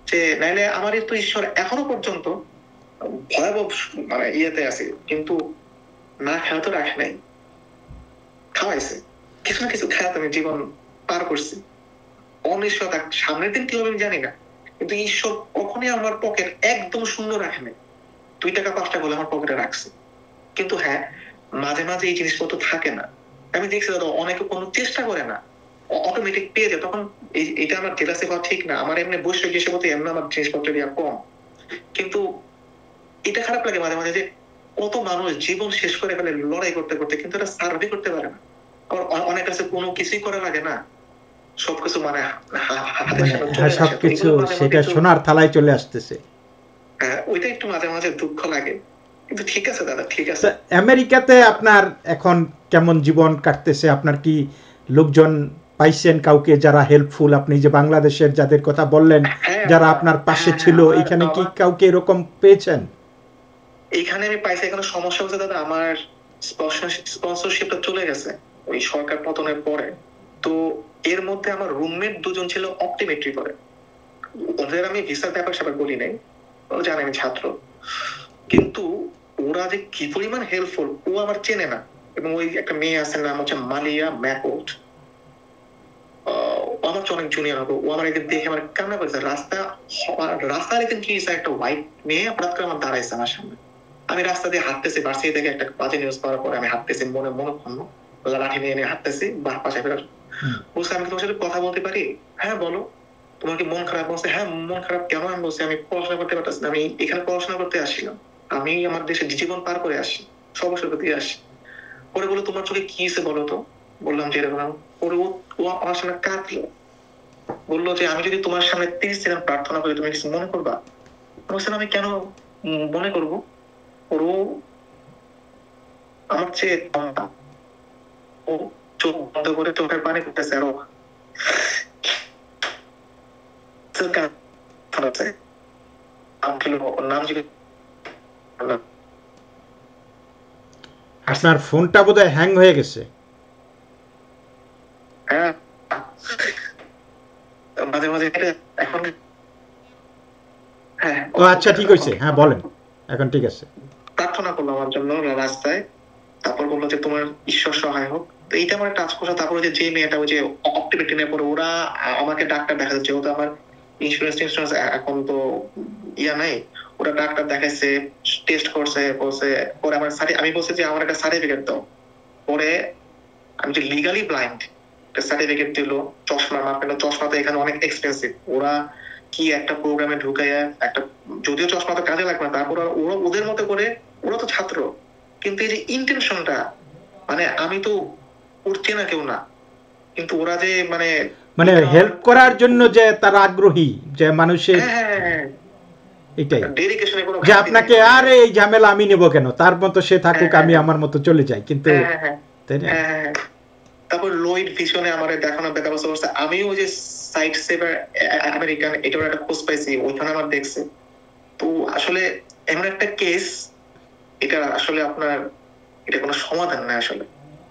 যে নাইলে আমার তো ঈশ্বর এখনো পর্যন্ত ভয়াবহ মানে ইয়েতে আছে, কিন্তু না খেলা তো রাখে নাই, খাওয়াইছে, কিছু না কিছু খেলা আমি জীবন পার করছি। অনিশ্চয়তা সামনের দিন কি হবে আমি জানি না, কিন্তু ঈশ্বর কখনই আমার পকেট একদম শূন্য রাখে নাই। 2 টাকা 5 টাকা বলে আমার পকেটে রাখছে। কিন্তু হ্যাঁ, মাঝে মাঝে এই জিনিসপত্র থাকে না। আমি দেখছি দাদা অনেকে কোনো চেষ্টা করে না, অটোমেটিক পেয়ে যায়। তখন এটা আমার জেলাসি হওয়া ঠিক না, আমার এমনি বৈশ্বিক হিসেবে এমনি আমার জিনিসপত্র দেওয়া কম, কিন্তু এটা খারাপ লাগে মাঝে মাঝে যে কত মানুষ জীবন শেষ করে ফেলে লড়াই করতে করতে, কিন্তু এটা সার্ভে করতে পারে না। আবার অনেক কাছে কোনো কিছুই করা লাগে না, সবকিছু মানে সবকিছু সেটা সোনার থালায় চলে আসতেছে। ওইটা একটু মাঝে মাঝে দুঃখ লাগে, কিন্তু ঠিক আছে দাদা, ঠিক আছে। আমেরিকাতে আপনার এখন কেমন জীবন কাটতেছে? আপনার কি লোকজন পাইছেন কাউকে যারা হেল্পফুল? আপনি যে বাংলাদেশের যাদের কথা বললেন যারা আপনার পাশে ছিল, এখানে কি কাউকে এরকম পেয়েছেন? এইখানে আমি পাইছি। এখানে সমস্যা হচ্ছে দাদা, আমার স্পন্সরশিপটা চলে গেছে ওই সরকার পতনের পরে। তো এর মধ্যে আমার রুমমেট 2 জন ছিল অপটিমেট্রি করে, ওদের আমি ভিসার ব্যাপার স্যাপার বলি নাই, ও জানে আমি ছাত্র, কিন্তু ওরা যে কি পরিমাণ হেল্পফুল, ও আমার চেনে না। এবং ওই একটা মেয়ে আছে, নাম হচ্ছে মালিয়া ম্যাকওয়ার্ড, আমার অনেক জুনিয়র হবে। ও আমার একদিন দেখে আমার কান্না করেছে, রাস্তার একদিন কি একটা হোয়াইট মেয়ে হঠাৎ করে আমার দাঁড়াইছে আমার সামনে। আমি রাস্তা দিয়ে হাঁটতেছি, ভার্সিটি থেকে একটা বাজে নিউজ পাওয়ার পরে আমি হাঁটতেছি, মনোক্ষণ লাঠি নিয়ে হাঁটতেছি পাশে ফেরার। বলছে আমি তোমার সাথে কথা বলতে পারি? হ্যাঁ বলো। তোমার কি মন খারাপ? বলছে হ্যাঁ মন খারাপ। কেন? আমি বলছি আমি পড়াশোনা করতে পারতেছি না, আমি এখানে পড়াশোনা করতে আসছিলাম, আমি আমার দেশে জীবন পার করে আসি, সমস্যার প্রতি আসি। পরে বলো তোমার চোখে কি হয়েছে বলো তো। বললাম যে এরকম। পরে ও আমার সামনে কাঁদলো, বললো যে আমি যদি তোমার সামনে 30 সেকেন্ড প্রার্থনা করি তুমি কিছু মনে করবা? বলছেন আমি কেন মনে করবো? ওরও আমার চেয়ে ও চোখ বন্ধ করে চোখের পানি করতেছে, আরো আপনার ফোনটা বোধহয় হ্যাং হয়ে গেছে। হ্যাঁ মাঝে মাঝে এখন। হ্যাঁ ও আচ্ছা ঠিক হয়েছে, হ্যাঁ বলেন, এখন ঠিক আছে। প্রার্থনা করলো আমার জন্য রাস্তায়, তারপর বললো যে তোমার ঈশ্বর সহায় হোক। তো এইটা আমার টাচ করছে। তারপর ওই যে মেয়েটা ওই যে অপটিমিটি নিয়ে পরে ওরা আমাকে ডাক্তার দেখাচ্ছে, যেহেতু আমার ইন্স্যুরেন্স এখন তো ইয়া নাই, ওরা ডাক্তার দেখাইছে, টেস্ট করছে, বলছে পরে আমার আমি বলছি যে আমার একটা সার্টিফিকেট দাও। পরে আমি যে লিগালি ব্লাইন্ড একটা সার্টিফিকেট দিল, চশমা মাপলো, চশমা তো এখানে অনেক এক্সপেন্সিভ। ওরা কি একটা প্রোগ্রামে ঢুকাইয়া একটা, যদিও চশমা তো কাজে লাগবে না, তারপর ওরা ওদের মতো করে, ওরা তো ছাত্র, কিন্তু এই যে ইন্টেনশনটা, মানে আমি তো উঠছি না কেউ না, কিন্তু ওরা যে মানে মানে হেল্প করার জন্য যে তারা আগ্রহী, যে মানুষের এটাই ডেডিকেশনে কোনো যে আপনাকে আরে এই ঝামেলা আমি নেব কেন, তার মতো সে থাকুক, আমি আমার মতো চলে যাই। কিন্তু তাই না? তারপর লোয়েড ভিশনে আমার দেখানোর ব্যবস্থা করছে। আমি ওই যে সাইট সেভার আমেরিকান, এটার একটা খোঁজ পাইছি, ওইখানে আমার দেখছে। তো আসলে এমন একটা কেস, এটা আসলে আপনার এটা কোনো সমাধান না আসলে।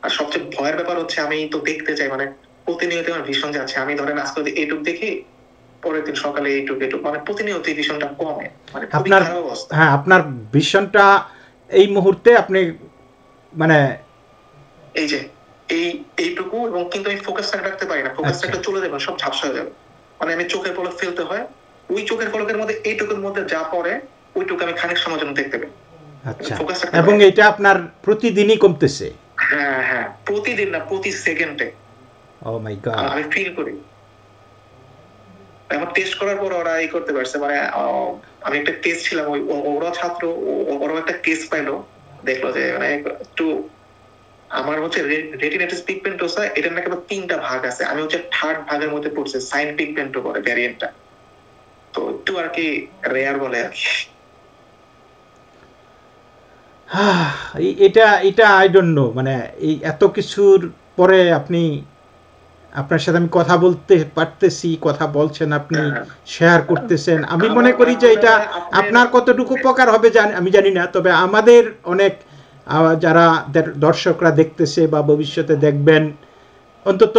আর সবচেয়ে ভয়ের ব্যাপার হচ্ছে আমি তো দেখতে চাই, মানে প্রতিনিয়ত আমার ভীষণ যাচ্ছে। আমি ধরেন আজকে যদি এইটুক দেখি, পরের দিন সকালে এইটুক, মানে প্রতিনিয়ত এই ভীষণটা কমে, মানে আপনার হ্যাঁ আপনার ভীষণটা এই মুহূর্তে আপনি মানে এই যে এইটুকু, এবং কিন্তু আমি ফোকাসটা রাখতে পারি না, ফোকাসটা চলে যাবে, সব ঝাপসা হয়ে যাবে। মানে আমি চোখের পলক ফেলতে হয়, ওই চোখের পলকের মধ্যে এইটুকুর মধ্যে যা পড়ে ওইটুকু আমি খানিক সময়ের জন্য দেখতে পাই। আচ্ছা, এবং এটা আপনার প্রতিদিনই কমতেছে? হ্যাঁ, প্রতিদিন না, প্রতি সেকেন্ডে। ও মাই গড, আমি ফিল করি। এখন টেস্ট করার পর ওরা এই করতে পারছে, মানে আমি একটা কেস ছিলাম, ওরা ছাত্র, ওরাও একটা কেস পাইলো, দেখলো যে মানে একটু আমার হচ্ছে রেটিনাইটিস পিগমেন্টোসা, এটার নাকি আবার 3টা ভাগ আছে, আমি হচ্ছে 3rd ভাগের মধ্যে পড়ছে, সাইন পিগমেন্টো বলে ভ্যারিয়েন্টটা, তো একটু আর কি রেয়ার বলে আর কি। এটা আই ডোন্ট নো, মানে এই এত কিছুর পরে আপনি, আপনার সাথে আমি কথা বলতে পারতেছি, কথা বলছেন, আপনি শেয়ার করতেছেন, আমি মনে করি যে এটা আপনার কতটুকু উপকার হবে আমি জানি না, তবে আমাদের অনেক যারা দর্শকরা দেখতেছে বা ভবিষ্যতে দেখবেন, অন্তত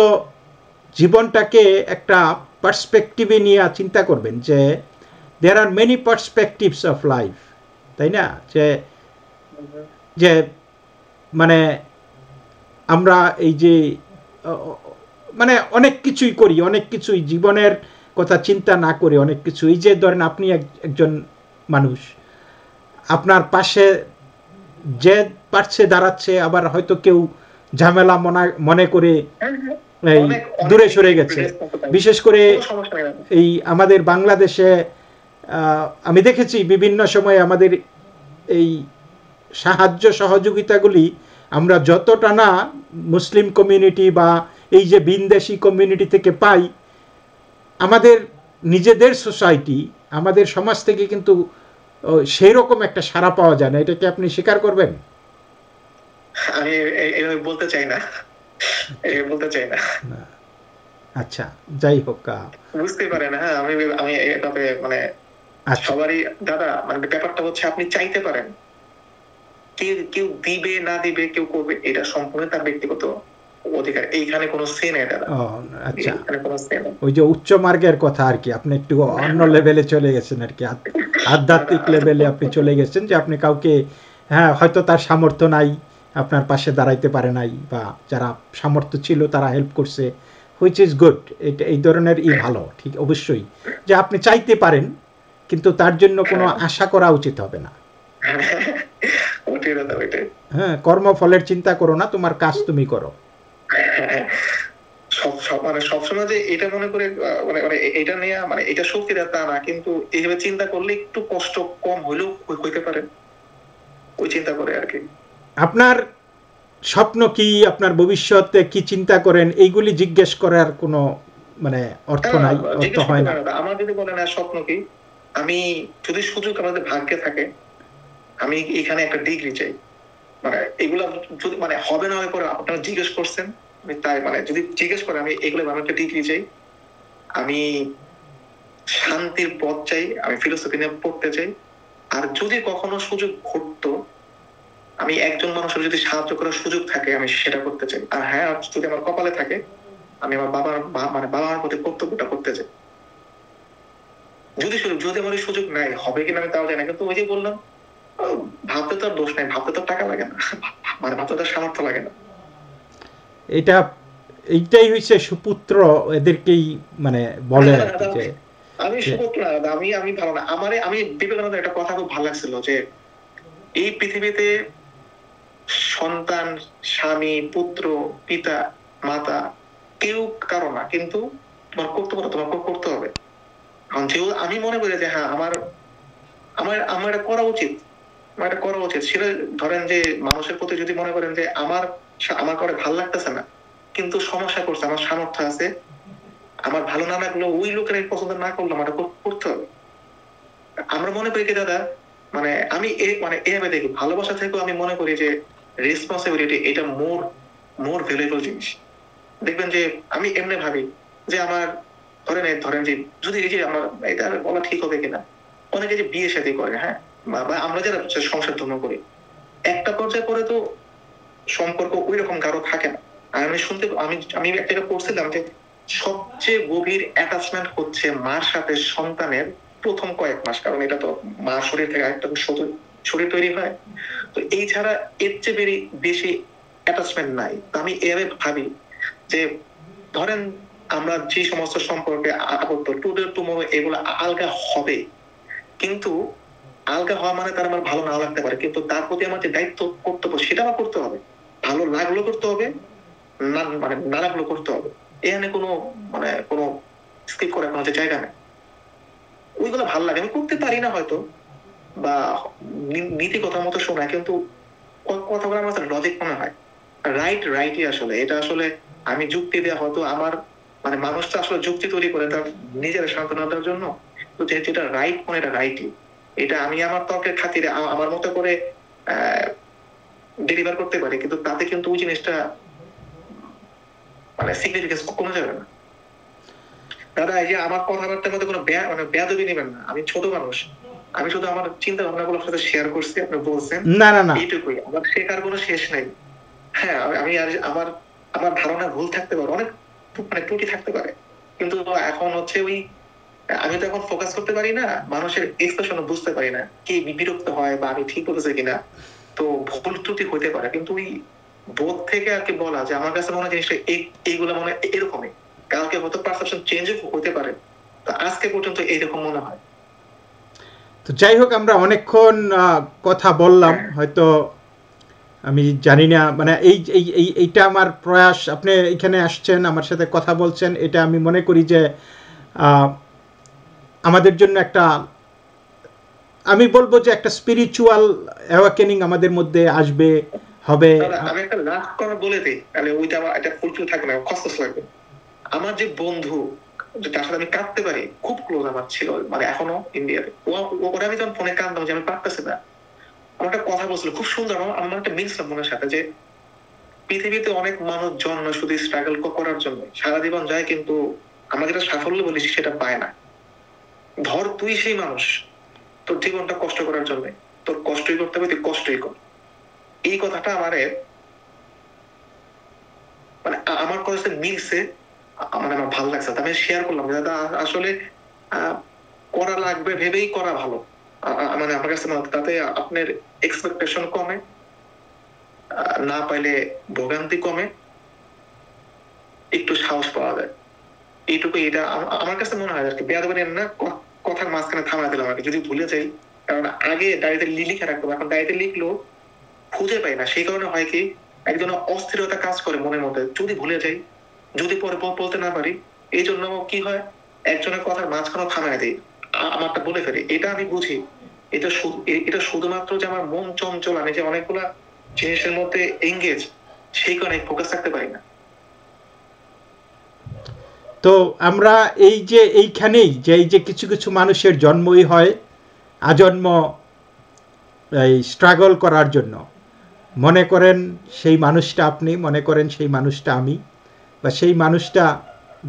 জীবনটাকে একটা পার্সপেক্টিভে নিয়ে চিন্তা করবেন যে there are many perspectives of life, তাই না? যে মানে আমরা এই যে মানে অনেক কিছুই করি, অনেক কিছুই জীবনের কথা চিন্তা না করে অনেক কিছু, এই যে ধরেন আপনি একজন মানুষ, আপনার পাশে যে পারছে দাঁড়াচ্ছে, আবার হয়তো কেউ ঝামেলা মনে করে এই দূরে সরে গেছে। বিশেষ করে এই আমাদের বাংলাদেশে আমি দেখেছি বিভিন্ন সময় আমাদের এই সাহায্য সহযোগিতাগুলি আমরা যতটা না মুসলিম কমিউনিটি বা এই যে বিনদেশি কমিউনিটি থেকে পাই, আমাদের নিজেদের সোসাইটি, আমাদের সমাজ থেকে কিন্তু সেই রকম একটা সাড়া পাওয়া যায় না। এটাকে আপনি স্বীকার করবেন? আমি বলতে চাই না, আচ্ছা, যাই হোক, বুঝতে পারেন। হ্যাঁ, আমি এভাবে মানে সবারই দাদা, মানে ব্যাপারটা হচ্ছে আপনি চাইতে পারেন, কেউ দিবে না দিবে, কেউ করবে, এটা সম্পূর্ণ তার ব্যক্তিগত অধিকার, এইখানে কোনো সে নেই দাদা। আচ্ছা, ওই যে উচ্চ মার্গের কথা আর কি, আপনি একটু অন্য লেভেলে চলে গেছেন আর কি, আধ্যাত্মিক লেভেলে আপনি চলে গেছেন, যে আপনি কাউকে, হ্যাঁ হয়তো তার সামর্থ্য নাই, আপনার পাশে দাঁড়াইতে পারে নাই, বা যারা সামর্থ্য ছিল তারা হেল্প করছে, হুইচ ইজ গুড। এটা এই ধরনের ভালো, ঠিক, অবশ্যই যে আপনি চাইতে পারেন, কিন্তু তার জন্য কোনো আশা করা উচিত হবে না। হ্যাঁ, কর্মফলের চিন্তা করো না, তোমার কাজ তুমি করো। মানে সবসময় যে এটা মনে করে মানে এটা নিয়ে মানে এটা শক্তি দেয় তা না, কিন্তু এইভাবে চিন্তা করলে একটু কষ্ট কম হইলেও হইতে পারে, ওই চিন্তা করে আর কি। আপনার স্বপ্ন কি, আপনার ভবিষ্যতে কি চিন্তা করেন, এইগুলি জিজ্ঞেস করার কোনো মানে অর্থ নাই, অর্থ হয় না। আমার যদি বলেন স্বপ্ন কি, আমি যদি সুযোগ আমাদের ভাগ্যে থাকে, আমি এখানে একটা ডিগ্রি চাই, মানে এগুলা যদি মানে হবে না হয়ে পরে আপনারা জিজ্ঞেস করছেন, তাই মানে যদি জিজ্ঞেস করে আমি এগুলো আমি একটা ডিগ্রি চাই, আমি শান্তির পথ চাই, আমি ফিলোসফি নিয়ে পড়তে চাই, আর যদি কখনো সুযোগ ঘটতো, আমি একজন মানুষের যদি সাহায্য করার সুযোগ থাকে আমি সেটা করতে চাই। আর হ্যাঁ, যদি আমার কপালে থাকে, আমি আমার বাবার প্রতি কর্তব্যটা করতে চাই। যদি আমার সুযোগ নাই, হবে কিনা আমি তাও জানি না, কিন্তু ওই যে বললাম ভাবতে তো আর দোষ নাই, ভাবতে তো টাকা লাগে না, মানে ভাবতে তো সামর্থ্য লাগে না। এটা এইটাই হচ্ছে সুপুত্র, এদেরকেই মানে বলে আর কি যে আমি সুপুত্র না, আমি আমি ভালো না। আমি বিবেকানন্দের একটা কথা খুব ভালো লাগছিল যে এই পৃথিবীতে সন্তান, স্বামী, পুত্র, পিতা, মাতা কেউ কারো না, কিন্তু তোমার কর্তব্য তোমাকে করতে হবে। এখন যেহেতু আমি মনে করি যে হ্যাঁ আমার আমার আমার এটা করা উচিত, আমার এটা করা উচিত, সেটা ধরেন যে মানুষের প্রতি যদি মনে করেন যে আমার আমার করে ভালো লাগতেছে না, কিন্তু সমস্যা করছে, আমার সামর্থ্য আছে, আমার ভালো না লাগলো ওই লোকের পছন্দ না করলে আমার করতে হবে। আমরা মনে করি কি দাদা, মানে আমি মানে এভাবে দেখি, ভালোবাসা থেকেও আমি মনে করি যে রেসপন্সিবিলিটি এটা মোর ভ্যালুয়েবল জিনিস। দেখবেন যে আমি এমনি ভাবি যে আমার ধরেন যে যদি এই যে আমার এটা বলা ঠিক হবে কিনা, অনেকে যে বিয়ে শাদী করে, হ্যাঁ, বা আমরা যারা সংসার ধর্ম করি, একটা পর্যায়ে পরে তো সম্পর্ক ওই রকম গাঢ় থাকে না। আর আমি একটা জায়গায় পড়ছিলাম যে সবচেয়ে গভীর অ্যাটাচমেন্ট হচ্ছে মার সাথে সন্তানের প্রথম কয়েক মাস, কারণ এটা তো মার শরীর থেকে আরেকটা শরীর তৈরি হয়। তো এই ছাড়া এর চেয়ে বেশি অ্যাটাচমেন্ট নাই। তো আমি এভাবে ভাবি যে ধরেন আমরা যে সমস্ত সম্পর্কে আবদ্ধ, টুডে টুমরো এগুলো আলগা হবে, কিন্তু আলগা হওয়া মানে তার আমার ভালো নাও লাগতে পারে, কিন্তু তার প্রতি আমার যে দায়িত্ব কর্তব্য সেটা আমার করতে হবে। ভালো লাগলো করতে হবে, না মানে না লাগলো করতে হবে। এখানে কোনো মানে কোনো স্কিপ করার কোনো জায়গা নেই। ওইগুলো ভালো লাগে, আমি করতে পারি না হয়তো, বা নীতি কথা মতো শোনায়, কিন্তু কথাগুলো আমার লজিক মনে হয়। রাইটই আসলে এটা আসলে আমি যুক্তি দেওয়া হয়তো আমার মানে মানুষ তো আসলে যুক্তি তৈরি করে তার নিজের সান্ত্বনা দেওয়ার জন্য। তো যেটা রাইট মানে এটা রাইটই, এটা আমি আমার তর্কের খাতিরে আমার মতো করে ডেলিভার করতে পারি, কিন্তু তাতে কিন্তু ওই জিনিসটা মানে সিগনিফিকেন্স কমে যাবে না। দাদা এই যে আমার কথাবার্তার মধ্যে কোনো মানে বেয়াদবি নেবেন না, আমি ছোট মানুষ, আমি শুধু আমার চিন্তা ভাবনা গুলো সাথে শেয়ার করছি, আপনি বলছেন না না না, এইটুকুই, আমার শেখার কোনো শেষ নেই। হ্যাঁ আমি আর আমার আমার ধারণা ভুল থাকতে পারে, অনেক মানে ত্রুটি থাকতে পারে, কিন্তু এখন হচ্ছে ওই আমি তো এখন ফোকাস করতে পারি না, মানুষের এক্সপ্রেশন বুঝতে পারি না, কি বিরক্ত হয় বা আমি ঠিক বলেছে কিনা, তো ভুল ত্রুটি হইতে পারে, কিন্তু ওই বোধ থেকে আর কি বলা যে আমার কাছে মনে হয় জিনিসটা এইগুলো মনে এরকমই, কালকে হয়তো পারসেপশন চেঞ্জ হতে পারে, তো আজকে পর্যন্ত এইরকম মনে হয়। তো যাই হোক, আমরা অনেকক্ষণ কথা বললাম, হয়তো আমি জানি না মানে এইটা আমার প্রয়াস, আপনি এখানে আসছেন আমার সাথে কথা বলছেন, এটা আমি মনে করি যে আমাদের জন্য একটা, আমি বলবো যে একটা স্পিরিচুয়াল অ্যাওয়াকেনিং আমাদের মধ্যে আসবে হবে। আমি একটা লাস্ট কথা বলে দিই, তাহলে ওইটা আমার একটা ফুলফিল থাকবে না, খসখস লাগবে। আমার যে বন্ধু যার সাথে আমি কাঁদতে পারি, খুব ক্লোজ আমার ছিল, মানে এখনো ইন্ডিয়াতে, ওরা আমি যখন ফোনে কাঁদতাম যে আমি পারতেছি না, আমার একটা কথা বলছিল খুব সুন্দর, আমার একটা মিলছিল মনের সাথে, যে পৃথিবীতে অনেক মানুষ জন্ম শুধু স্ট্রাগল করার জন্য, সারা জীবন যায়, কিন্তু আমরা যেটা সাফল্য বলেছি সেটা পায় না। ধর তুই সেই মানুষ, তোর জীবনটা কষ্ট করার জন্য, তোর কষ্টই করতে হবে, তুই কষ্টই কর। এই কথাটা আমারে মানে আমার কাছে মিলছে, মানে আমার ভালো লাগছে, আমি শেয়ার করলাম দাদা, আসলে করা লাগবে ভেবেই করা ভালো, মানে আমার কাছে তাতে আপনার এক্সপেকটেশন কমে, না পাইলে ভোগান্তি কমে, একটু সাহস পাওয়া যায়, এইটুকু। এটা আমার কাছে মনে হয় আর কি, বেয়াদবি না, কথার মাঝখানে থামায় দিলাম আর কি, যদি ভুলে যাই, কারণ আগে ডায়েরিতে লিখে রাখতো, এখন ডায়েরিতে লিখলো খুঁজে পাই না, সেই কারণে হয় কি একজন অস্থিরতা কাজ করে মনের মধ্যে, যদি ভুলে যাই, যদি পরে বলতে না পারি, এই জন্য কি হয় একজনের কথার মাঝখানে থামায় দিই, আমারটা বলে ফেলি, এটা আমি বুঝি। এটা শুধুমাত্র যে আমার মন চঞ্চল, আমি যে অনেকগুলা জিনিসের মধ্যে এঙ্গেজ, সেই কারণে ফোকাস রাখতে পারি না। তো আমরা এই যে এইখানেই যে এই যে কিছু কিছু মানুষের জন্মই হয় আজন্ম এই স্ট্রাগল করার জন্য, মনে করেন সেই মানুষটা আপনি, মনে করেন সেই মানুষটা আমি, বা সেই মানুষটা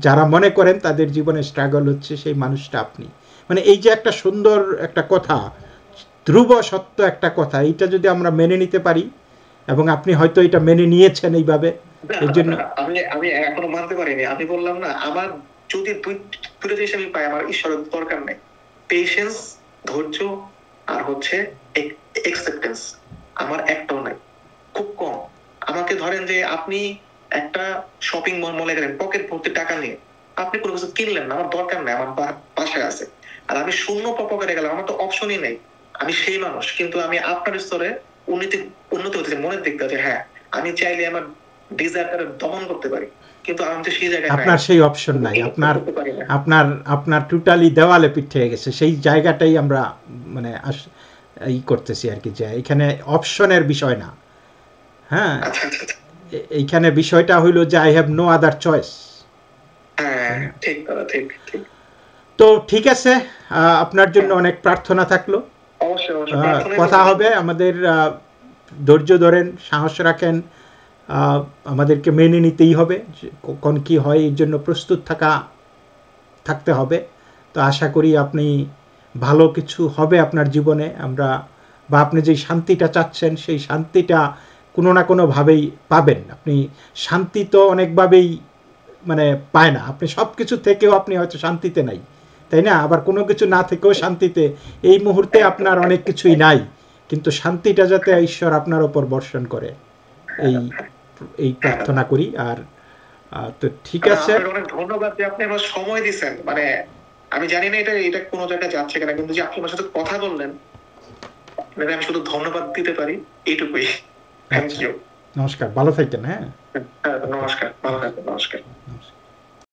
যারা মনে করেন তাদের জীবনে স্ট্রাগল হচ্ছে সেই মানুষটা আপনি, মানে এই যে একটা সুন্দর একটা কথা, ধ্রুব সত্য একটা কথা, এইটা যদি আমরা মেনে নিতে পারি, এবং আপনি হয়তো এটা মেনে নিয়েছেন এইভাবে, এর জন্য আমি এখনো মানতে পারিনি, আমি বললাম না, আমার যদি দুটো জিনিস আমি পাই, আমার ঈশ্বরের দরকার নেই, পেশেন্স, ধৈর্য, আর হচ্ছে একসেপ্টেন্স, আমার একটাও নাই, খুব কম। আমাকে ধরেন যে আপনি একটা শপিং মলে গেলেন পকেট ভর্তি টাকা নিয়ে, আপনি কোনো কিছু কিনলেন না, আমার দরকার নেই, আমার পাশে আছে, আর আমি শূন্য পকেটে গেলাম, আমার তো অপশনই নেই, আমি সেই মানুষ, কিন্তু আমি আপনার স্তরে উন্নতি উন্নতি হতেছে মনের দিক থেকে, হ্যাঁ আমি চাইলে আমার ডিজায়ারটা দমন করতে পারি, কিন্তু আমি তো সেই জায়গায় নাই, আপনার সেই অপশন নাই, আপনার করতে পারি না। আপনার আপনার টোটালি দেওয়ালে পিঠ হয়ে গেছে। সেই জায়গাটাই আমরা মানে ই করতেছি আর কি, যে এখানে অপশনের বিষয় না। হ্যাঁ, আচ্ছা আচ্ছা আচ্ছা। এইখানে বিষয়টা হইলো যে I have no other choice. হ্যাঁ ঠিক কথা, ঠিক ঠিক। তো ঠিক আছে, আপনার জন্য অনেক প্রার্থনা থাকলো। অবশ্যই অবশ্যই, প্রার্থনাই কথা করবেন। হবে, আমাদের ধৈর্য ধরেন, সাহস রাখেন, আমাদেরকে মেনে নিতেই হবে, যে কখন কি হয় এর জন্য প্রস্তুত থাকতে হবে। তো আশা করি আপনি ভালো কিছু হবে আপনার জীবনে, আমরা বা আপনি যেই শান্তিটা চাচ্ছেন সেই শান্তিটা কোনো না কোনোভাবেই পাবেন। আপনি শান্তি তো অনেকভাবেই মানে পায় না, আপনি সব কিছু থেকেও আপনি হয়তো শান্তিতে নাই, তাই না? আবার কোনো কিছু না থেকেও শান্তিতে, এই মুহূর্তে আপনার অনেক কিছুই নাই, কিন্তু শান্তিটা যাতে ঈশ্বর আপনার ওপর বর্ষণ করে, এই এই প্রার্থনা করি। আর তো ঠিক আছে, আপনার অনেক ধন্যবাদ যে আপনি আমার সময় দিচ্ছেন, মানে আমি জানি না এটা এটা কোনো জায়গায় যাচ্ছে কিনা, কিন্তু যে আপনি আমার সাথে কথা বললেন, মানে আমি শুধু ধন্যবাদ দিতে পারি, এইটুকুই। থ্যাংক আচ্ছা, ইউ। নমস্কার, ভালো থাকেন। হ্যাঁ, নমস্কার, ভালো থাকবেন, নমস্কার। নমস্কার।